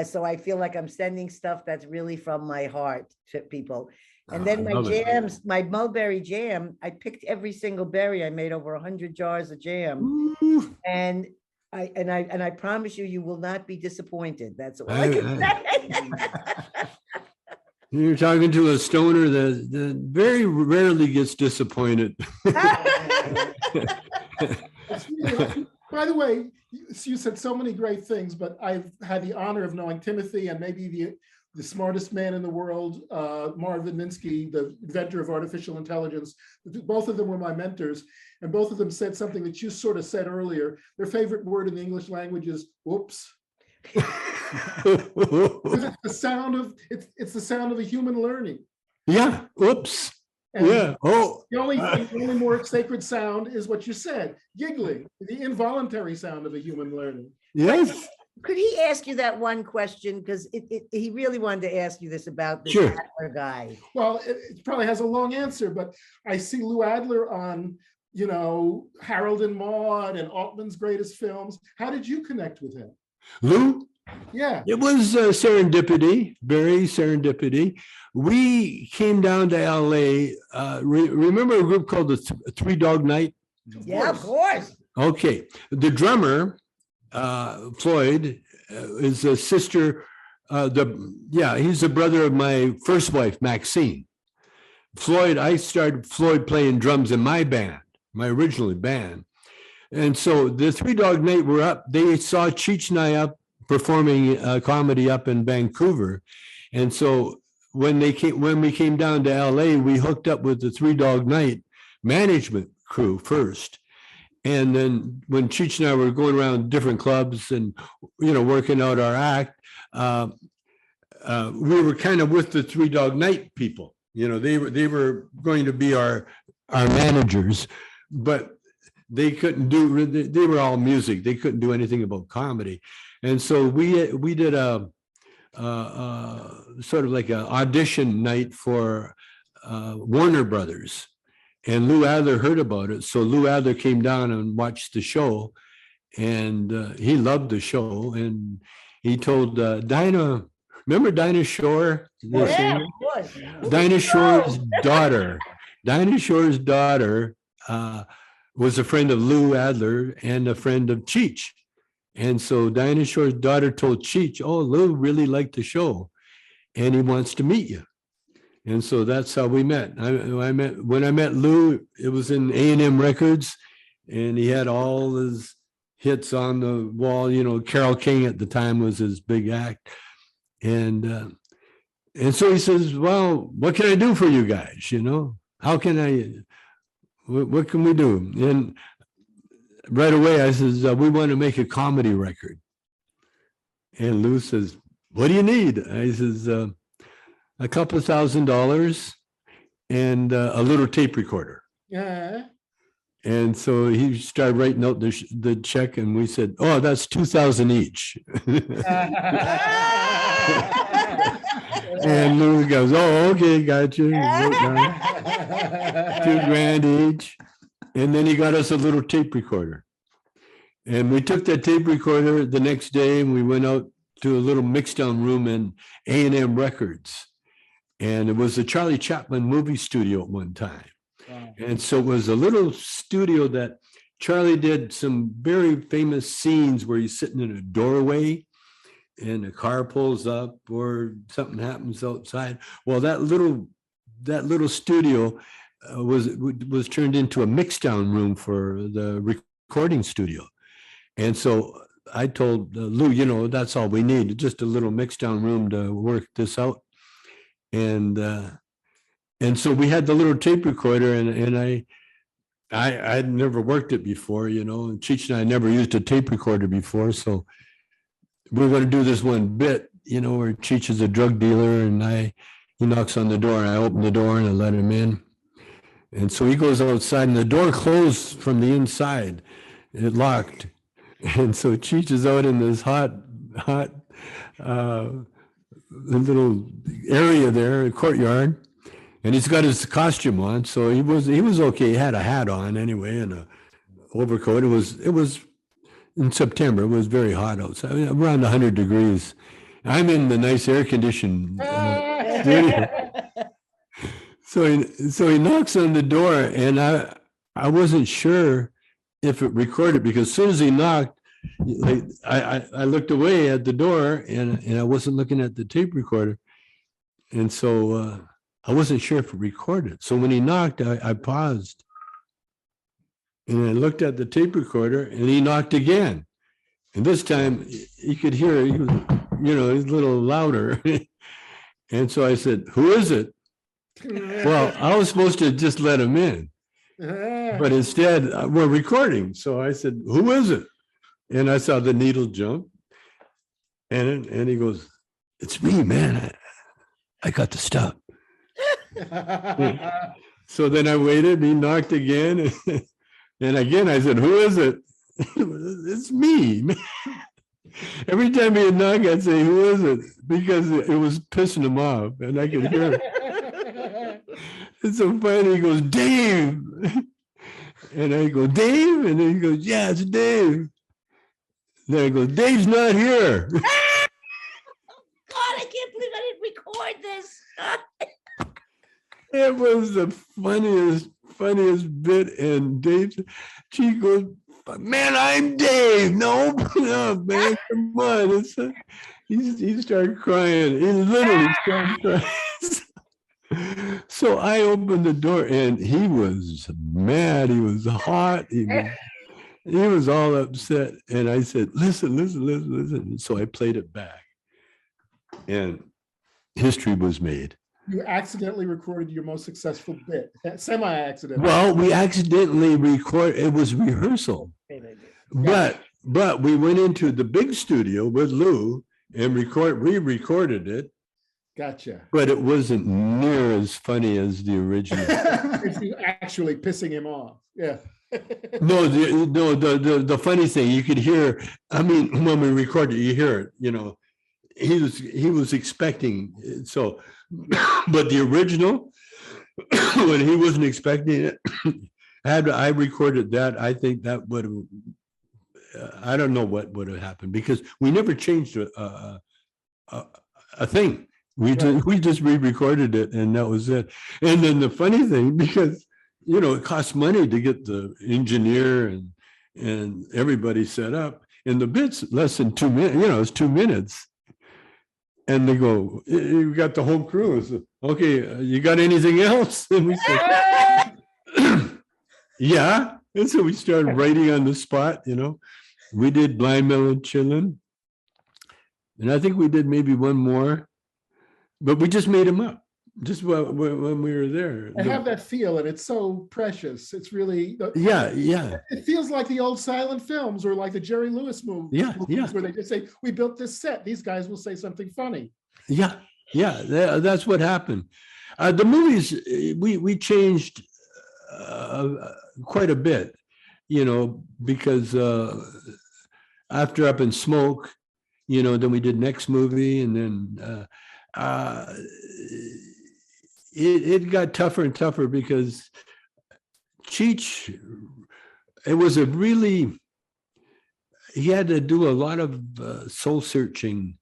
so I feel like I'm sending stuff that's really from my heart to people. And then I my love it. jams, my mulberry jam, I picked every single berry. I made over 100 jars of jam. Ooh. And I promise you, you will not be disappointed. That's all I can say. You're talking to a stoner that very rarely gets disappointed. By the way, you said so many great things, but I've had the honor of knowing Timothy and maybe the smartest man in the world, Marvin Minsky, the inventor of artificial intelligence. Both of them were my mentors, and both of them said something that you sort of said earlier. Their favorite word in the English language is "whoops." It's the sound of a human learning. Yeah. Oops. And Yeah. Oh. the only more sacred sound is what you said, giggling, the involuntary sound of a human learning. Yes. Could he ask you that one question? Because he really wanted to ask you this about this Sure. Adler guy. Well, it probably has a long answer, but I see Lou Adler on, Harold and Maude and Altman's greatest films. How did you connect with him? Lou? Yeah. It was serendipity, very serendipity. We came down to LA. Remember a group called the Three Dog Night? Yeah, of course. Okay. The drummer, Floyd, is a sister. He's the brother of my first wife, Maxine. I started Floyd playing drums in my band, my original band. And so the Three Dog Night were up. They saw Cheech and I up performing comedy up in Vancouver. And so when we came down to LA, we hooked up with the Three Dog Night management crew first. And then when Cheech and I were going around different clubs and, working out our act, we were kind of with the Three Dog Night people. They were going to be our managers, but they couldn't they were all music. They couldn't do anything about comedy. And so we did a sort of like an audition night for Warner Brothers. And Lou Adler heard about it. So Lou Adler came down and watched the show, and he loved the show. And he told Dinah, remember Dinah Shore? Yeah, of course. Dinah Shore's daughter. Dinah Shore's daughter was a friend of Lou Adler and a friend of Cheech. And so Dinah Shore's daughter told Cheech, "Oh, Lou really liked the show, and he wants to meet you." And so that's how we met. When I met Lou, it was in A&M Records, and he had all his hits on the wall. Carole King at the time was his big act, and so he says, "Well, what can I do for you guys? How can I? What can we do?" And right away, I says, "We want to make a comedy record." And Lou says, "What do you need?" I says, "A couple of $1,000 and a little tape recorder." Yeah. And so he started writing out the check, and we said, "Oh, that's $2,000 each." And Lou goes, "Oh, okay, gotcha." Wrote down $2,000 each, and then he got us a little tape recorder, and we took that tape recorder the next day, and we went out to a little mixdown room in A&M Records, and it was the Charlie Chaplin movie studio at one time. Wow. And so it was a little studio that Charlie did some very famous scenes where he's sitting in a doorway and a car pulls up or something happens outside. Well, that little studio was turned into a mixdown room for the recording studio. And so I told Lou, you know, that's all we need, just a little mixdown room to work this out. And so we had the little tape recorder, and I'd never worked it before, you know, and Cheech and I never used a tape recorder before. So we're going to do this one bit, you know, where Cheech is a drug dealer, and he knocks on the door, and I open the door and I let him in. And so he goes outside, and the door closed from the inside. It locked. And so Cheech is out in this hot little area there, a courtyard, and he's got his costume on. So he was okay. He had a hat on anyway and a overcoat. It was in September. It was very hot outside, around 100 degrees. I'm in the nice air conditioned studio. So he knocks on the door, and I wasn't sure if it recorded, because as soon as he knocked, like I looked away at the door, and I wasn't looking at the tape recorder, and so I wasn't sure if it recorded. So when he knocked, I paused, and I looked at the tape recorder, and he knocked again, and this time he could hear. He was, you know, he's a little louder, and so I said, "Who is it?" Well, I was supposed to just let him in, but instead we're recording. So I said, "Who is it?" And I saw the needle jump, and he goes, "It's me, man. I got to stop." So then I waited, and he knocked again, and again I said, "Who is it?" "It's me." Every time he'd knock, I'd say, "Who is it?" Because it was pissing him off, and I could hear it. And so finally he goes, "Dave." And I go, "Dave?" And then he goes, "Yeah, it's Dave." Then I go, "Dave's not here." God, I can't believe I didn't record this. It was the funniest bit. And she goes, "Man, I'm Dave." "No, no, man, come on." He started crying. He literally started crying. So I opened the door, and he was mad. He was hot. He was all upset. And I said, listen. So I played it back, and history was made. You accidentally recorded your most successful bit, semi-accidentally. Well, we accidentally recorded. It was rehearsal, but we went into the big studio with Lou and re-recorded it. Gotcha. But it wasn't near as funny as the original. It's you actually pissing him off. Yeah. No, the funny thing, you could hear, I mean, when we recorded, you hear it, you know, he was expecting it. So, but the original, when he wasn't expecting it, had I recorded that, I think that would have, I don't know what would have happened, because we never changed a thing. We just re-recorded it, and that was it. And then the funny thing, because you know it costs money to get the engineer and everybody set up, and the bit's less than 2 minutes. You know, it's 2 minutes, and they go, "You got the whole crew." So, "Okay, you got anything else?" And we said, "Yeah." And so we started writing on the spot. You know, we did Blind Melon Chillin', and I think we did maybe one more. But we just made them up, just when we were there. I have that feel, and it's so precious. It's really yeah. It feels like the old silent films, or like the Jerry Lewis movies, where they just say, "We built this set. These guys will say something funny." Yeah. That's what happened. The movies, we changed quite a bit, because after Up in Smoke, then we did Next Movie, and then it got tougher and tougher because Cheech, it was he had to do a lot of soul searching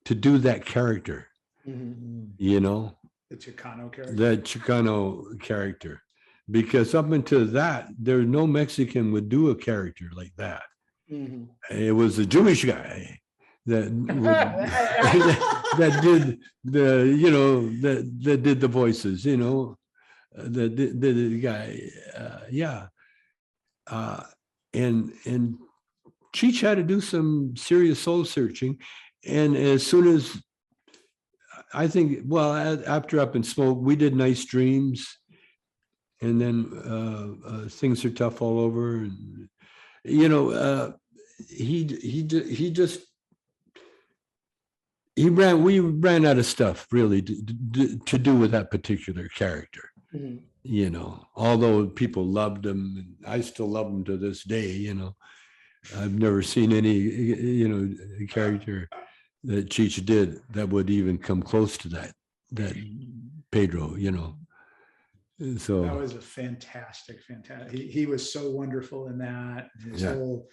to do that character, The Chicano character. that Chicano character, because up until that, there's no Mexican would do a character like that. It was a Jewish guy that that did that did the voices, that did the guy, and Cheech had to do some serious soul searching, and as soon as I think, after Up in Smoke, we did Nice Dreams, and then Things Are Tough All Over, and we ran out of stuff really to do with that particular character. Although people loved him, and I still love him to this day. I've never seen any character that Cheech did that would even come close to that Pedro. So that was a fantastic. He was so wonderful in that. His whole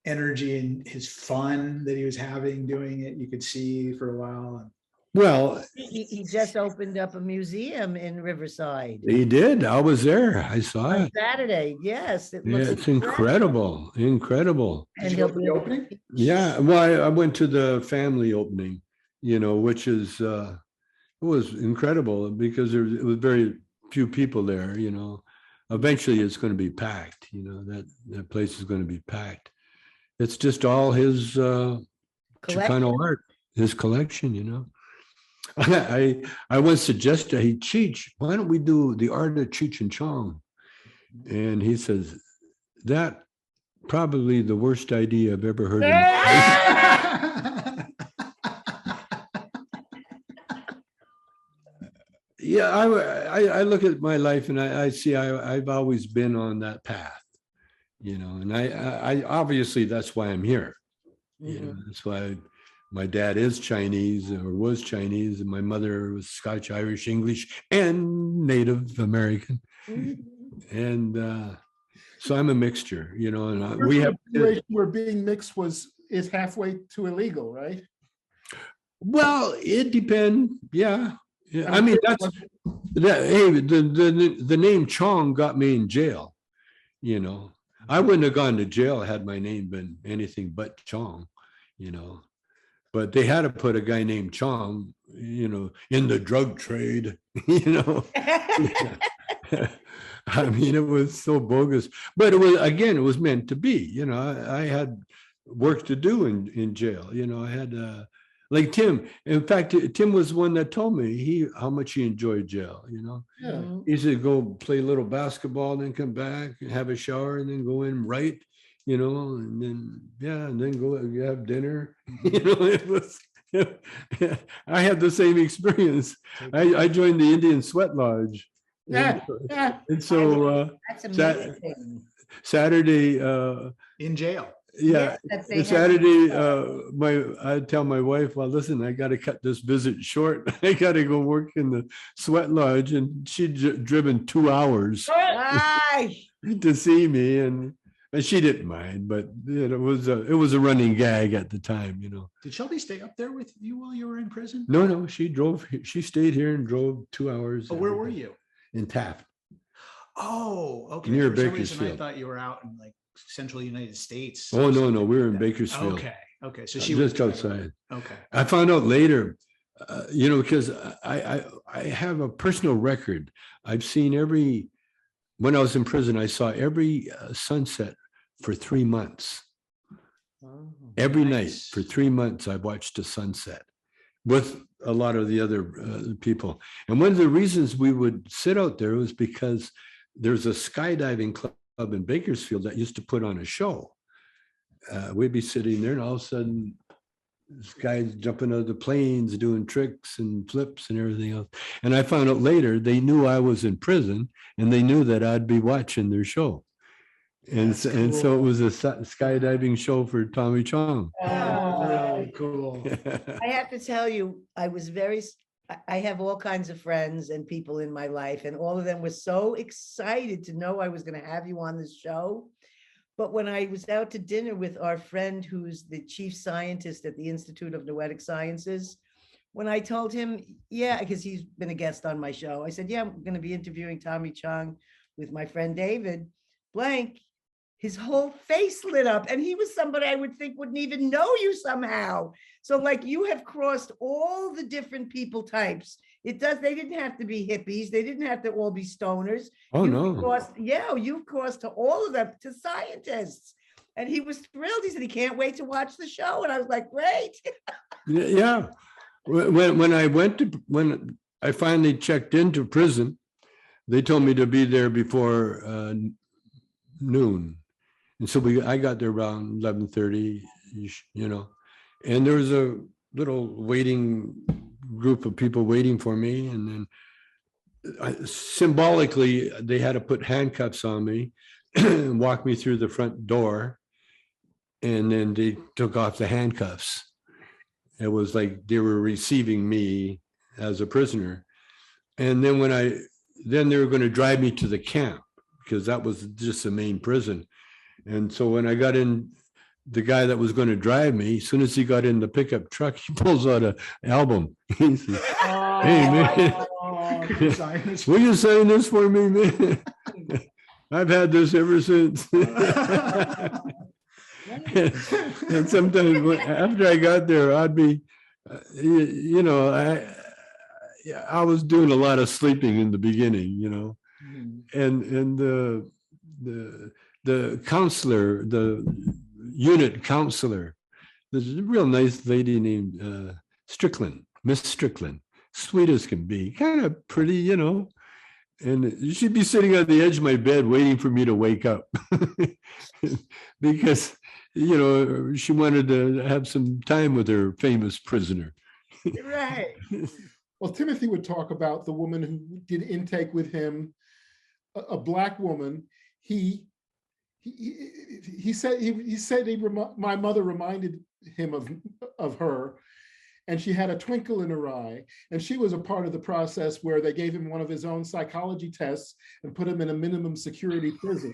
energy and his fun that he was having doing it, you could see for a while. Well, he just opened up a museum in Riverside. He did. I was there. I saw On it. Saturday. Yes. It's incredible. And he'll be opening. Yeah. Well, I went to the family opening, which is, it was incredible because it was very few people there, Eventually it's going to be packed, that place is going to be packed. It's just all his Chicano art, his collection, I once suggested, hey, Cheech, why don't we do the art of Cheech and Chong? And he says, that probably the worst idea I've ever heard in my life. Yeah, I look at my life and I see I've always been on that path, and I obviously that's why I'm here. That's why my dad is Chinese or was Chinese, and my mother was Scotch, Irish, English, and Native American. And so I'm a mixture, and we have where being mixed is halfway to illegal, right? Well, it depends. Yeah. I mean, hey, the name Chong got me in jail. I wouldn't have gone to jail had my name been anything but Chong, but they had to put a guy named Chong, in the drug trade, I mean, it was so bogus, but it was meant to be, I had work to do in jail. I had, like Tim. In fact, Tim was one that told me how much he enjoyed jail. Yeah. He used to go play a little basketball, then come back, have a shower, and then go in write. And then go have dinner. It was. I had the same experience. I joined the Indian Sweat Lodge. And so That's amazing. Saturday In jail. Yeah, Yes, it's Saturday. I tell my wife, well, listen, I got to cut this visit short. I got to go work in the sweat lodge, and she'd driven 2 hours to see me, and she didn't mind, but it was a running gag at the time, Did Shelby stay up there with you while you were in prison? No, she stayed here and drove 2 hours. Oh, where were you? In Taft. Oh, okay. Near For some reason, Bakersfield. I thought you were out in central United States. Oh, no, we were in Bakersfield. Okay. So she was just outside. Okay. I found out later, because I have a personal record. I've seen when I was in prison, I saw every sunset for 3 months. Every night for 3 months, I watched a sunset with a lot of the other people. And one of the reasons we would sit out there was because there's a skydiving club in Bakersfield that used to put on a show. We'd be sitting there, and all of a sudden this guy's jumping out of the planes, doing tricks and flips and everything else. And I found out later they knew I was in prison, and they knew that I'd be watching their show. And so it was a skydiving show for Tommy Chong. Really cool. I have to tell you, I have all kinds of friends and people in my life, and all of them were so excited to know I was going to have you on this show. But when I was out to dinner with our friend who's the chief scientist at the Institute of Noetic Sciences, when I told him, yeah, because he's been a guest on my show, I said, yeah, I'm going to be interviewing Tommy Chong with my friend David blank. His whole face lit up, and he was somebody I would think wouldn't even know you somehow. So like, you have crossed all the different people types. They didn't have to be hippies. They didn't have to all be stoners. Oh, You've no. you've crossed to all of them, to scientists. And he was thrilled. He said he can't wait to watch the show. And I was like, great. Yeah. When I finally checked into prison, they told me to be there before noon. And so I got there around 11:30, and there was a little waiting group of people waiting for me. And then symbolically, they had to put handcuffs on me and walk me through the front door. And then they took off the handcuffs. It was like they were receiving me as a prisoner. And then then they were going to drive me to the camp, because that was just the main prison. And so when I got in, the guy that was going to drive me, as soon as he got in the pickup truck, he pulls out an album. He says, hey, man, will you sign this for me, man? I've had this ever since. And sometimes after I got there, I'd be, I was doing a lot of sleeping in the beginning, and the counselor, the unit counselor, there's a real nice lady named Strickland, Miss Strickland, sweet as can be, kind of pretty, and she'd be sitting on the edge of my bed waiting for me to wake up because, she wanted to have some time with her famous prisoner. Right. Well, Timothy would talk about the woman who did intake with him, a Black woman. He said my mother reminded him of her, and she had a twinkle in her eye. And she was a part of the process where they gave him one of his own psychology tests and put him in a minimum security prison.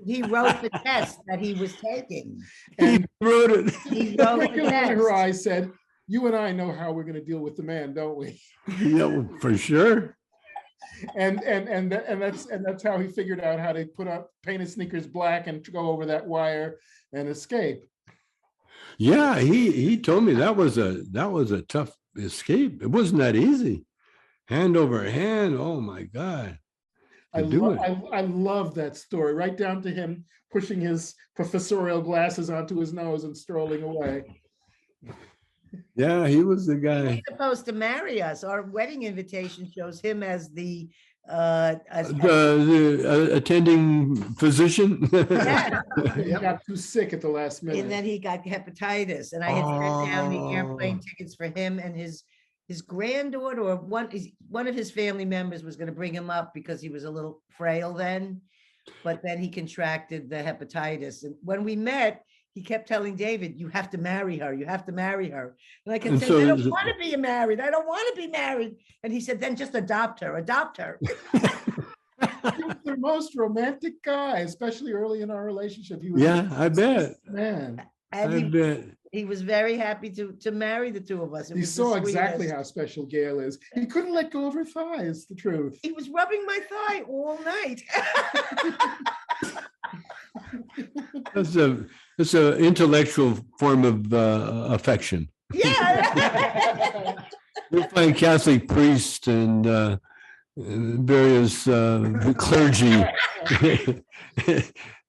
He wrote the test that he was taking. And he wrote it. He The wrote the twinkle in test. her eye said, "You and I know how we're going to deal with the man, don't we?" Yeah, for sure. And that's how he figured out how to paint his sneakers black and go over that wire and escape. Yeah, he told me that was a tough escape. It wasn't that easy. Hand over hand. Oh my God. I love that story, right down to him pushing his professorial glasses onto his nose and strolling away. Yeah, he was the guy. He's supposed to marry us. Our wedding invitation shows him as the attending physician. Yeah. He got too sick at the last minute. And then he got hepatitis, and I had sent down the airplane tickets for him and his granddaughter, or one of his family members was going to bring him up because he was a little frail then, but then he contracted the hepatitis. And when we met, he kept telling David, "You have to marry her. You have to marry her." And I kept saying, "I don't want to be married. I don't want to be married." And he said, "Then just adopt her. Adopt her." He was the most romantic guy, especially early in our relationship. He was I bet. Man. And I bet. he was very happy to marry the two of us. He saw exactly how special Gail is. He couldn't let go of her thigh, is the truth. He was rubbing my thigh all night. It's an intellectual form of affection. Yeah. You'll find Catholic priests and various clergy.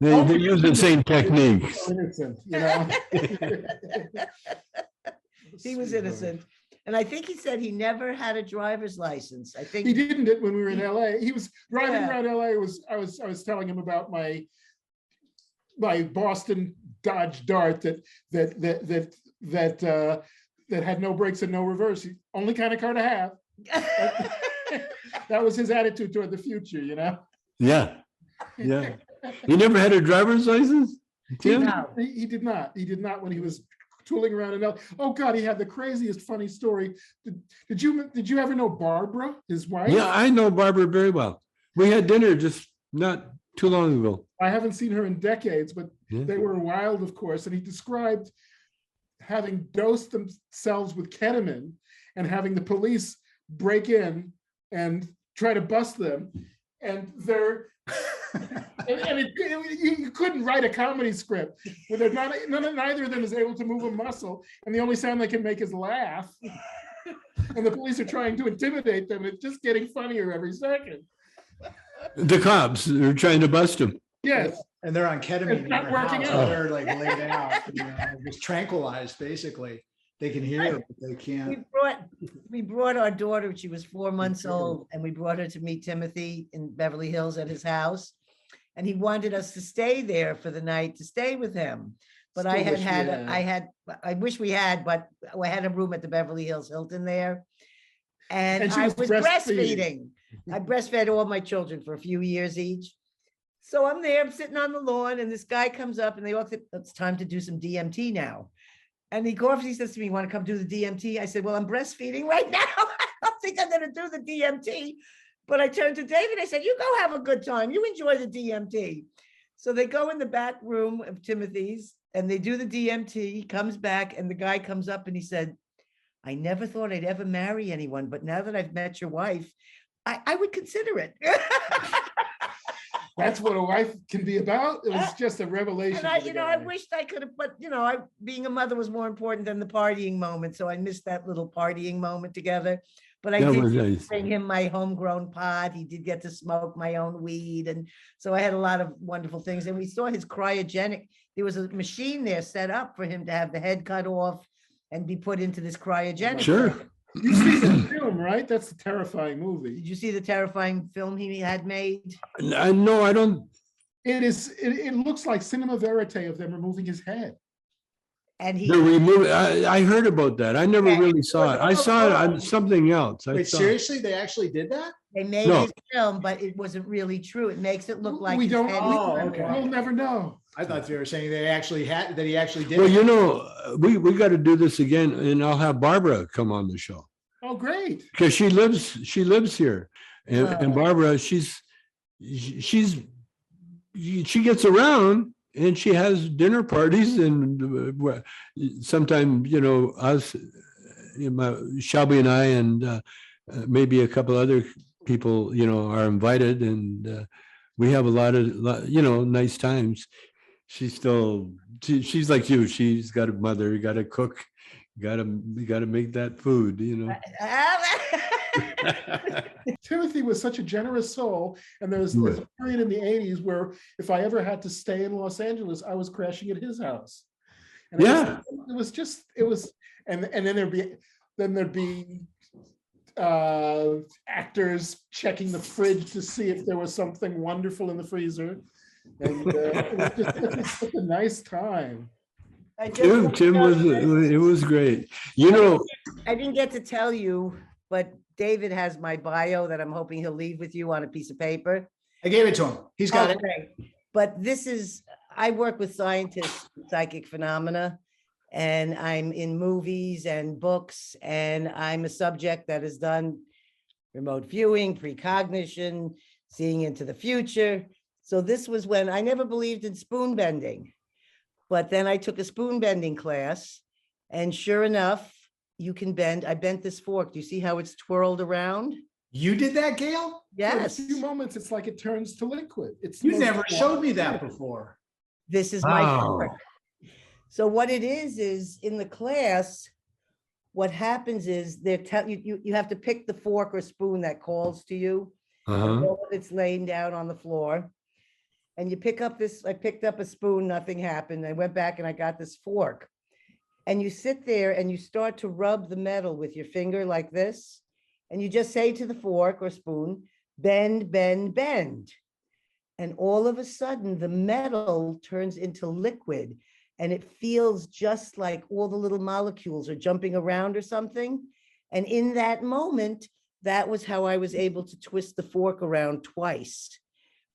They use the same techniques. Innocent, He was innocent. And I think he said he never had a driver's license. I think he didn't it when we were in LA. He was driving around LA. I was telling him about my Boston Dodge Dart that that had no brakes and no reverse. Only kind of car to have. That was his attitude toward the future, you know? Yeah. Yeah. You never had a driver's license, Tim? He did not. He did not when he was tooling around in Oh God, he had the craziest funny story. Did you ever know Barbara, his wife? Yeah, I know Barbara very well. We had dinner just not too long ago. I haven't seen her in decades, but Yeah. they were wild, of course. And he described having dosed themselves with ketamine and having the police break in and try to bust them. And they're you couldn't write a comedy script where they're neither of them is able to move a muscle, and the only sound they can make is laugh. And the police are trying to intimidate them. It's just getting funnier every second. The cops are trying to bust him. Yes. And they're on ketamine. It's not in their working house, out. so they're like laid out, just tranquilized, basically. They can hear it, but they can't. We brought our daughter when she was 4 months old, and we brought her to meet Timothy in Beverly Hills at his house. And he wanted us to stay there for the night to stay with him. But I wish we had, but I had a room at the Beverly Hills Hilton there. And I was breastfeeding. I breastfed all my children for a few years each. So I'm there, I'm sitting on the lawn, and this guy comes up and they all think it's time to do some DMT now. And he says to me, "You want to come do the DMT?" I said, "Well, I'm breastfeeding right now. I don't think I'm going to do the DMT." But I turned to David, I said, "You go have a good time. You enjoy the DMT." So they go in the back room of Timothy's and they do the DMT. He comes back and the guy comes up and he said, "I never thought I'd ever marry anyone, but now that I've met your wife, I would consider it." That's what a wife can be about. It was just a revelation. And I wished I could have, but being a mother was more important than the partying moment. So I missed that little partying moment together. But I did bring him my homegrown pot. He did get to smoke my own weed. And so I had a lot of wonderful things. And we saw his cryogenic. There was a machine there set up for him to have the head cut off and be put into this cryogenic. Sure. You see the film, right? That's a terrifying movie. Did you see the terrifying film he had made? No, I don't. It looks like cinema verite of them removing his head. And he I heard about that. I never really saw it. I saw it on something else. Wait, seriously? They actually did that? They made his film, but it wasn't really true. It makes it look like we'll never know. I thought they were saying he actually did. Well, we got to do this again, and I'll have Barbara come on the show. Oh, great! Because she lives here, and Barbara, she gets around and she has dinner parties, and sometimes us, Shelby and I, and maybe a couple other people, are invited, and we have a lot of nice times. She's like you. She's got a mother. You got to cook. You got to make that food. Timothy was such a generous soul, and there was a period in the '80s where if I ever had to stay in Los Angeles, I was crashing at his house. And it was, and then there'd be actors checking the fridge to see if there was something wonderful in the freezer. And it was just such a nice time. Tim was great. I didn't get to tell you, but David has my bio that I'm hoping he'll leave with you on a piece of paper. I gave it to him. He's got it. But I work with scientists, psychic phenomena, and I'm in movies and books, and I'm a subject that has done remote viewing, precognition, seeing into the future. So this was when I never believed in spoon bending, but then I took a spoon bending class, and sure enough, you can bend. I bent this fork. Do you see how it's twirled around? You did that, Gail? Yes. For a few moments, it's like it turns to liquid. You never showed me that before. This is my fork. So what it is in the class, what happens is you have to pick the fork or spoon that calls to you. It's laying down on the floor. And you pick up I picked up a spoon, nothing happened. I went back and I got this fork. And you sit there and you start to rub the metal with your finger like this. And you just say to the fork or spoon, bend, bend, bend. And all of a sudden the metal turns into liquid. and it feels just like all the little molecules are jumping around or something. And in that moment, that was how I was able to twist the fork around twice,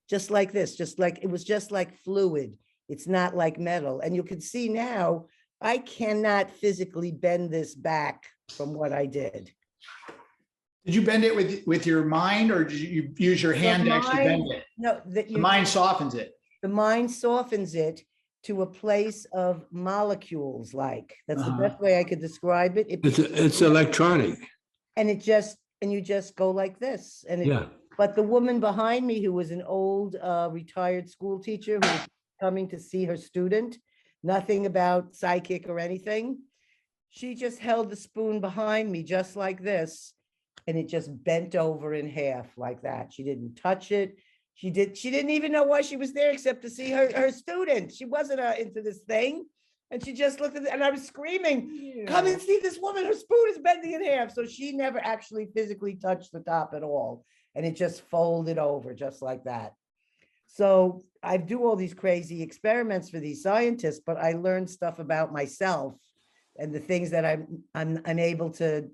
just like this, just like it was just like fluid. It's not like metal. And you can see now, I cannot physically bend this back from what I did. Did you bend it with your mind, or did you use your hand to actually bend it? No, that The mind softens it. the mind softens it to a place of molecules, like that's the best way I could describe it. It's electronic. And you just go like this. And Yeah. but the woman behind me, who was an old retired school teacher who was coming to see her student, nothing about psychic or anything, she just held the spoon behind me just like this, and it just bent over in half like that. She didn't touch it. She didn't even know why she was there except to see her student. She wasn't into this thing. And she just looked at it, and I was screaming, come and see this woman, her spoon is bending in half. So she never actually physically touched the top at all. And it just folded over just like that. So I do all these crazy experiments for these scientists, but I learned stuff about myself and the things that I'm unable to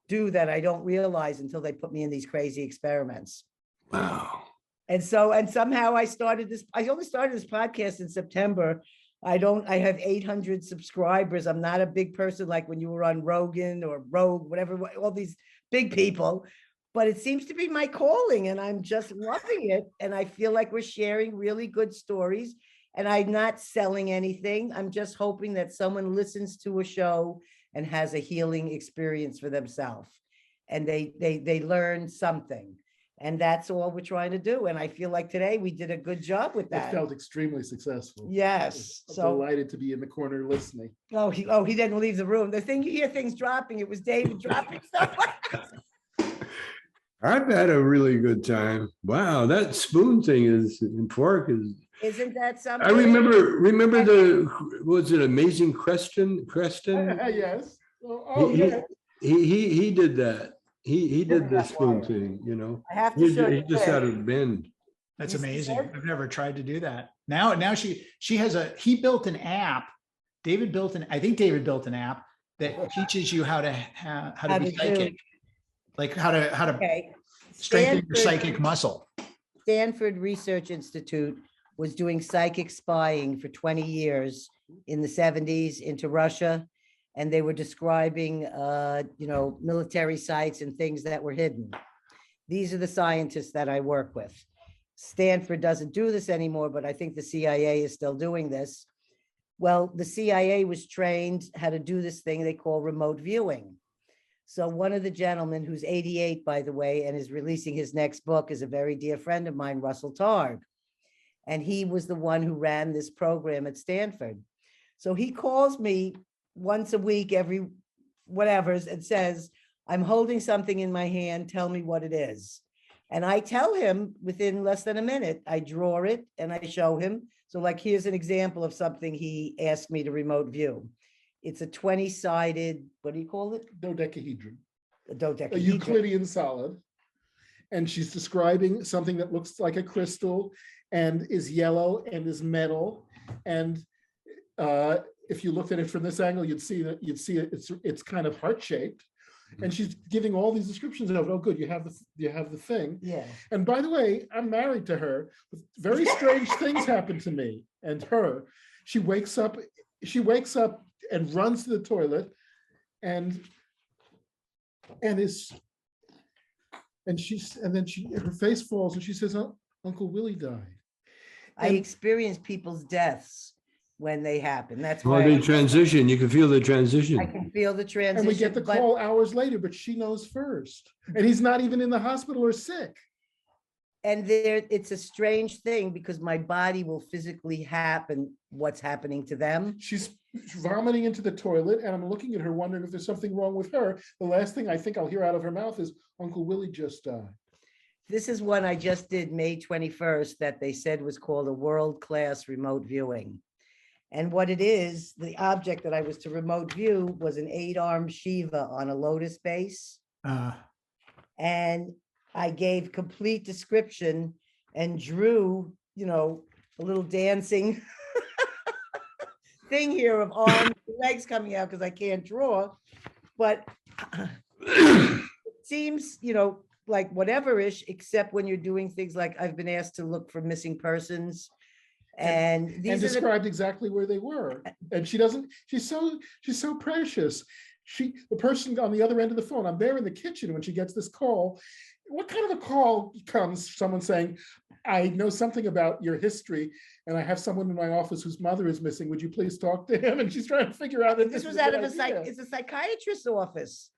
do that I don't realize until they put me in these crazy experiments. Wow. And somehow I only started this podcast in September. I have 800 subscribers. I'm not a big person like when you were on Rogan or Rogue, whatever, all these big people, but it seems to be my calling and I'm just loving it. And I feel like we're sharing really good stories and I'm not selling anything. I'm just hoping that someone listens to a show and has a healing experience for themselves and they learn something. And that's all we're trying to do. And I feel like today we did a good job with that. It felt extremely successful. Yes. I'm So delighted to be in the corner listening. he didn't leave the room. The thing you hear things dropping, it was David dropping stuff. I've had a really good time. Wow, that spoon thing and fork is. Isn't that something? I remember was it Amazing Creston? Yes. Yeah. He did that. He did the spoon thing, you know. I have to show He you just this. had a bend. That's You see amazing. that? I've never tried to do that. Now he built an app. I think David built an app that teaches you how to be psychic, like how to Okay. strengthen your psychic muscle. Stanford Research Institute was doing psychic spying for 20 years in the 70s into Russia. And they were describing, military sites and things that were hidden. These are the scientists that I work with. Stanford doesn't do this anymore, but I think the CIA is still doing this. Well, the CIA was trained how to do this thing they call remote viewing. So one of the gentlemen, who's 88, by the way, and is releasing his next book, is a very dear friend of mine, Russell Targ. And he was the one who ran this program at Stanford. So he calls me once a week, every whatever's, and says, I'm holding something in my hand, tell me what it is. And I tell him within less than a minute. I draw it and I show him. So like, here's an example of something he asked me to remote view. It's a 20-sided, what do you call it? Dodecahedron. A dodecahedron. A Euclidean solid. And she's describing something that looks like a crystal and is yellow and is metal. And if you looked at it from this angle, you'd see it's kind of heart-shaped. And she's giving all these descriptions of, oh, good, you have the thing. Yeah. And by the way, I'm married to her. Very strange things happen to me and her. She wakes up and runs to the toilet and then her face falls and she says, oh, Uncle Willie died. I experience people's deaths when they happen. That's Well, why they transition. You can feel the transition. I can feel the transition. And we get the call hours later, but she knows first. And he's not even in the hospital or sick. And it's a strange thing because my body will physically happen what's happening to them. She's vomiting into the toilet and I'm looking at her wondering if there's something wrong with her. The last thing I think I'll hear out of her mouth is, Uncle Willie just died. This is one I just did May 21st that they said was called a world-class remote viewing. And what it is, the object that I was to remote view was an 8-armed Shiva on a lotus base. And I gave complete description and drew, a little dancing thing here of arms, and legs coming out because I can't draw. But it seems, like whatever-ish, except when you're doing things like I've been asked to look for missing persons. And these are described exactly where they were. And she's so precious. The person on the other end of the phone, I'm there in the kitchen when she gets this call. What kind of a call comes? Someone saying, I know something about your history, and I have someone in my office whose mother is missing. Would you please talk to him? And she's trying to figure out if this was out of it's a psychiatrist's office.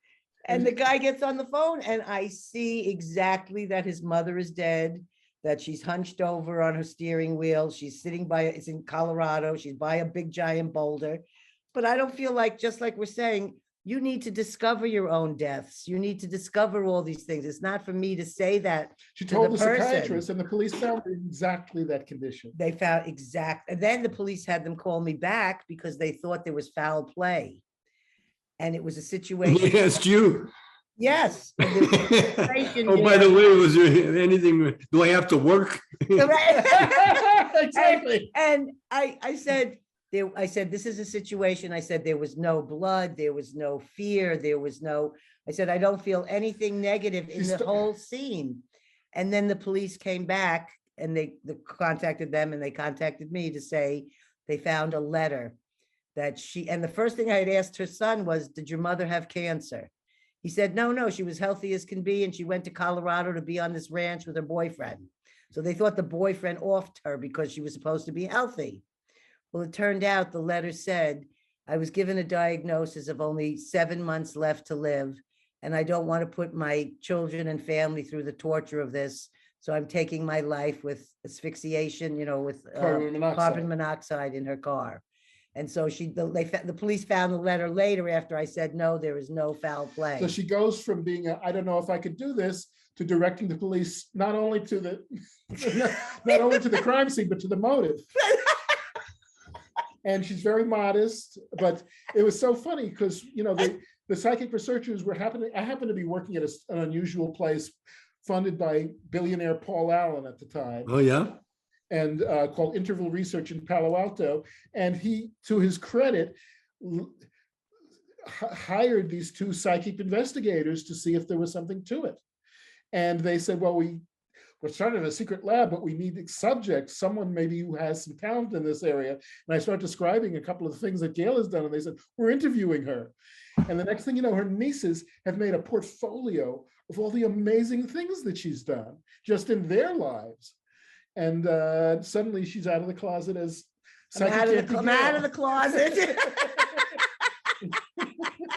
And the guy gets on the phone, and I see exactly that his mother is dead, that she's hunched over on her steering wheel. She's sitting it's in Colorado. She's by a big giant boulder. But I don't feel like, just like we're saying, you need to discover your own deaths. You need to discover all these things. It's not for me to say that. She told the psychiatrist, and the police found exactly that condition. They found and then the police had them call me back because they thought there was foul play. And it was a situation. He asked you. Yes. By the way, was there anything? Do I have to work? Exactly. And I said, this is a situation. I said, there was no blood. There was no fear. I said, I don't feel anything negative in the whole scene. And then the police came back, and they contacted them, and they contacted me to say they found a letter that and the first thing I had asked her son was, did your mother have cancer? He said, no, she was healthy as can be. And she went to Colorado to be on this ranch with her boyfriend. So they thought the boyfriend offed her because she was supposed to be healthy. Well, it turned out the letter said, I was given a diagnosis of only 7 months left to live, and I don't want to put my children and family through the torture of this. So I'm taking my life with asphyxiation, with carbon monoxide in her car. And so the police found the letter later after I said, no, there is no foul play. So she goes from being I don't know if I could do this, to directing the police not only to the crime scene, but to the motive. And she's very modest, but it was so funny because the psychic researchers I happened to be working at an unusual place funded by billionaire Paul Allen at the time. Oh yeah. And called Interval Research in Palo Alto. And he, to his credit, hired these 2 psychic investigators to see if there was something to it. And they said, well, we're starting a secret lab, but we need subjects, someone maybe who has some talent in this area. And I started describing a couple of the things that Gail has done, and they said, we're interviewing her. And the next thing you know, her nieces have made a portfolio of all the amazing things that she's done just in their lives. And suddenly she's out of the closet as I'm out of the closet.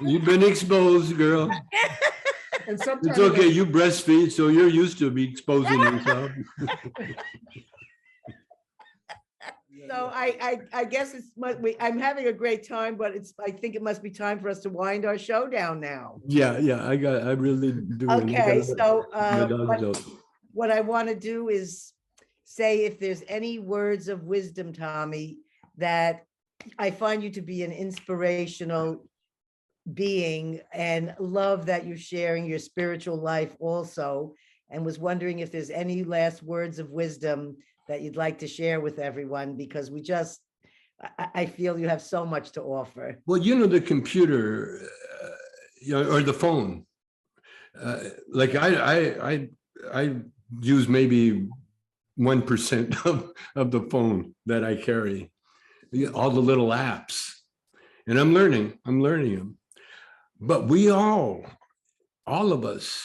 You've been exposed, girl. And sometimes it's okay. You breastfeed, so you're used to be exposing yourself. So I guess I'm having a great time, but I think it must be time for us to wind our show down now. Yeah. I really do. Okay, so what I want to do is say, if there's any words of wisdom, Tommy, that I find you to be an inspirational being, and love that you're sharing your spiritual life also, and was wondering if there's any last words of wisdom that you'd like to share with everyone, because I feel you have so much to offer. Well, the computer or the phone, like I use maybe 1% of the phone that I carry, all the little apps, and I'm learning them. But we all of us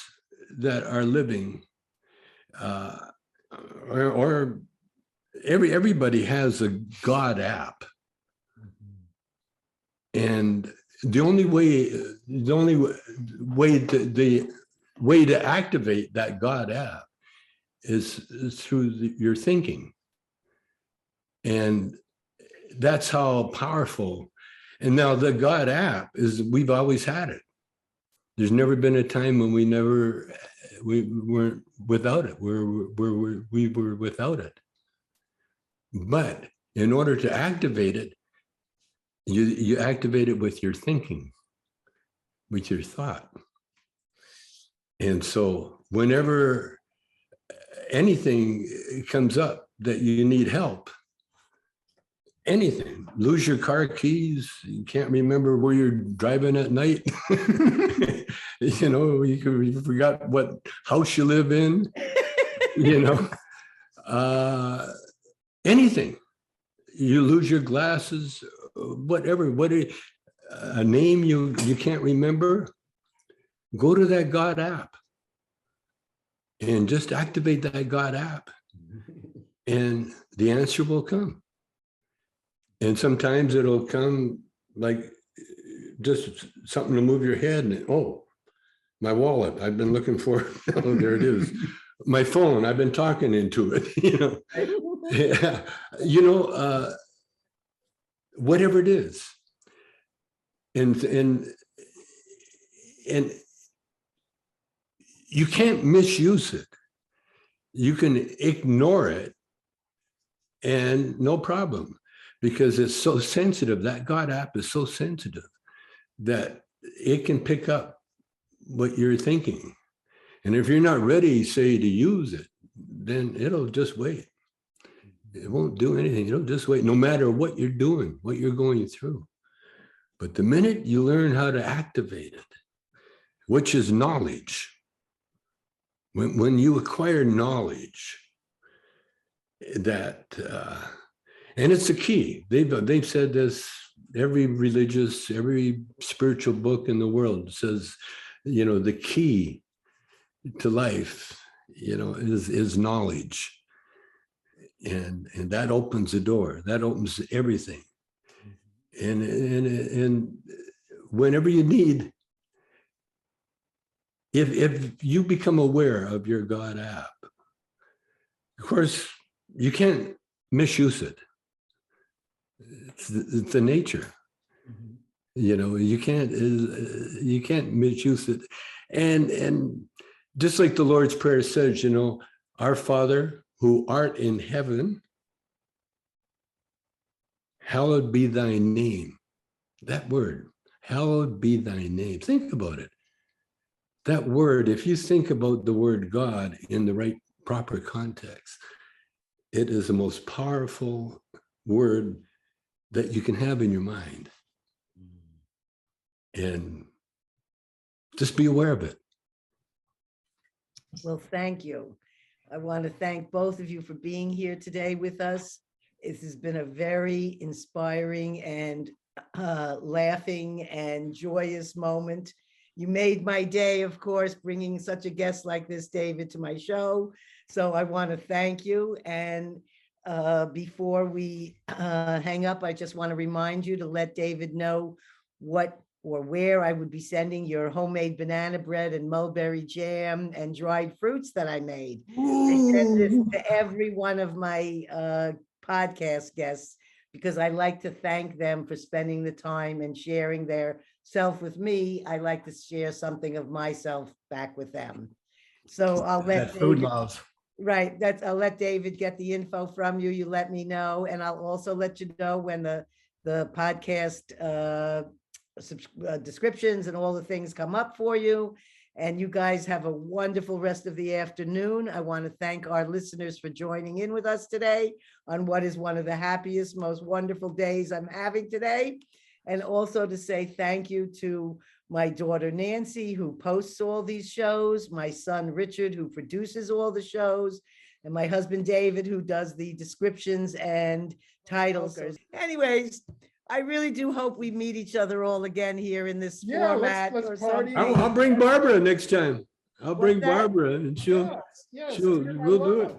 that are living, or everybody has a God app, and the only way to activate that God app is through your thinking. And that's how powerful. And now the God app we've always had it. There's never been a time when we weren't without it. We were without it. But in order to activate it, you activate it with your thinking, with your thought. And so whenever anything comes up that you need help, anything. Lose your car keys. You can't remember where you're driving at night. You know, you forgot what house you live in. You know, anything. You lose your glasses, whatever. A name you can't remember. Go to that God app and just activate that God app, and the answer will come. And sometimes it'll come like just something to move your head, and oh, my wallet, I've been looking for it. Oh, there it is. My phone, I've been talking into it, you know. Yeah. You know, whatever it is. And you can't misuse it. You can ignore it and no problem, because it's so sensitive. That God app is so sensitive that it can pick up what you're thinking. And if you're not ready, say, to use it, then it'll just wait. It won't do anything. It'll just wait, no matter what you're doing, what you're going through. But the minute you learn how to activate it, which is knowledge, when you acquire knowledge, that, and it's the key. They've said this, every religious, every spiritual book in the world says, you know, the key to life, you know, is knowledge. And that opens the door. That opens everything. And whenever you need, if you become aware of your God app, of course, you can't misuse it. It's the nature. You know, you can't misuse it. And just like the Lord's Prayer says, you know, our Father who art in heaven, hallowed be thy name. That word, hallowed be thy name. Think about it. That word, if you think about the word God in the right, proper context, it is the most powerful word that you can have in your mind. And just be aware of it. Well, thank you. I want to thank both of you for being here today with us. This has been a very inspiring and laughing and joyous moment. You made my day, of course, bringing such a guest like this, David, to my show. So I want to thank you. And before we hang up, I just want to remind you to let David know what or where I would be sending your homemade banana bread and mulberry jam and dried fruits that I made. I send this to every one of my podcast guests because I like to thank them for spending the time and sharing their self with me. I like to share something of myself back with them. So I'll let that food love. Right. I'll let David get the info from you. You let me know. And I'll also let you know when the podcast descriptions and all the things come up for you. And you guys have a wonderful rest of the afternoon. I want to thank our listeners for joining in with us today on what is one of the happiest, most wonderful days I'm having today. And also to say thank you to my daughter, Nancy, who posts all these shows, my son, Richard, who produces all the shows, and my husband, David, who does the descriptions and titles. Anyways, I really do hope we meet each other all again here in this format. Let's party. I'll bring Barbara next time. I'll bring Barbara and we'll do it.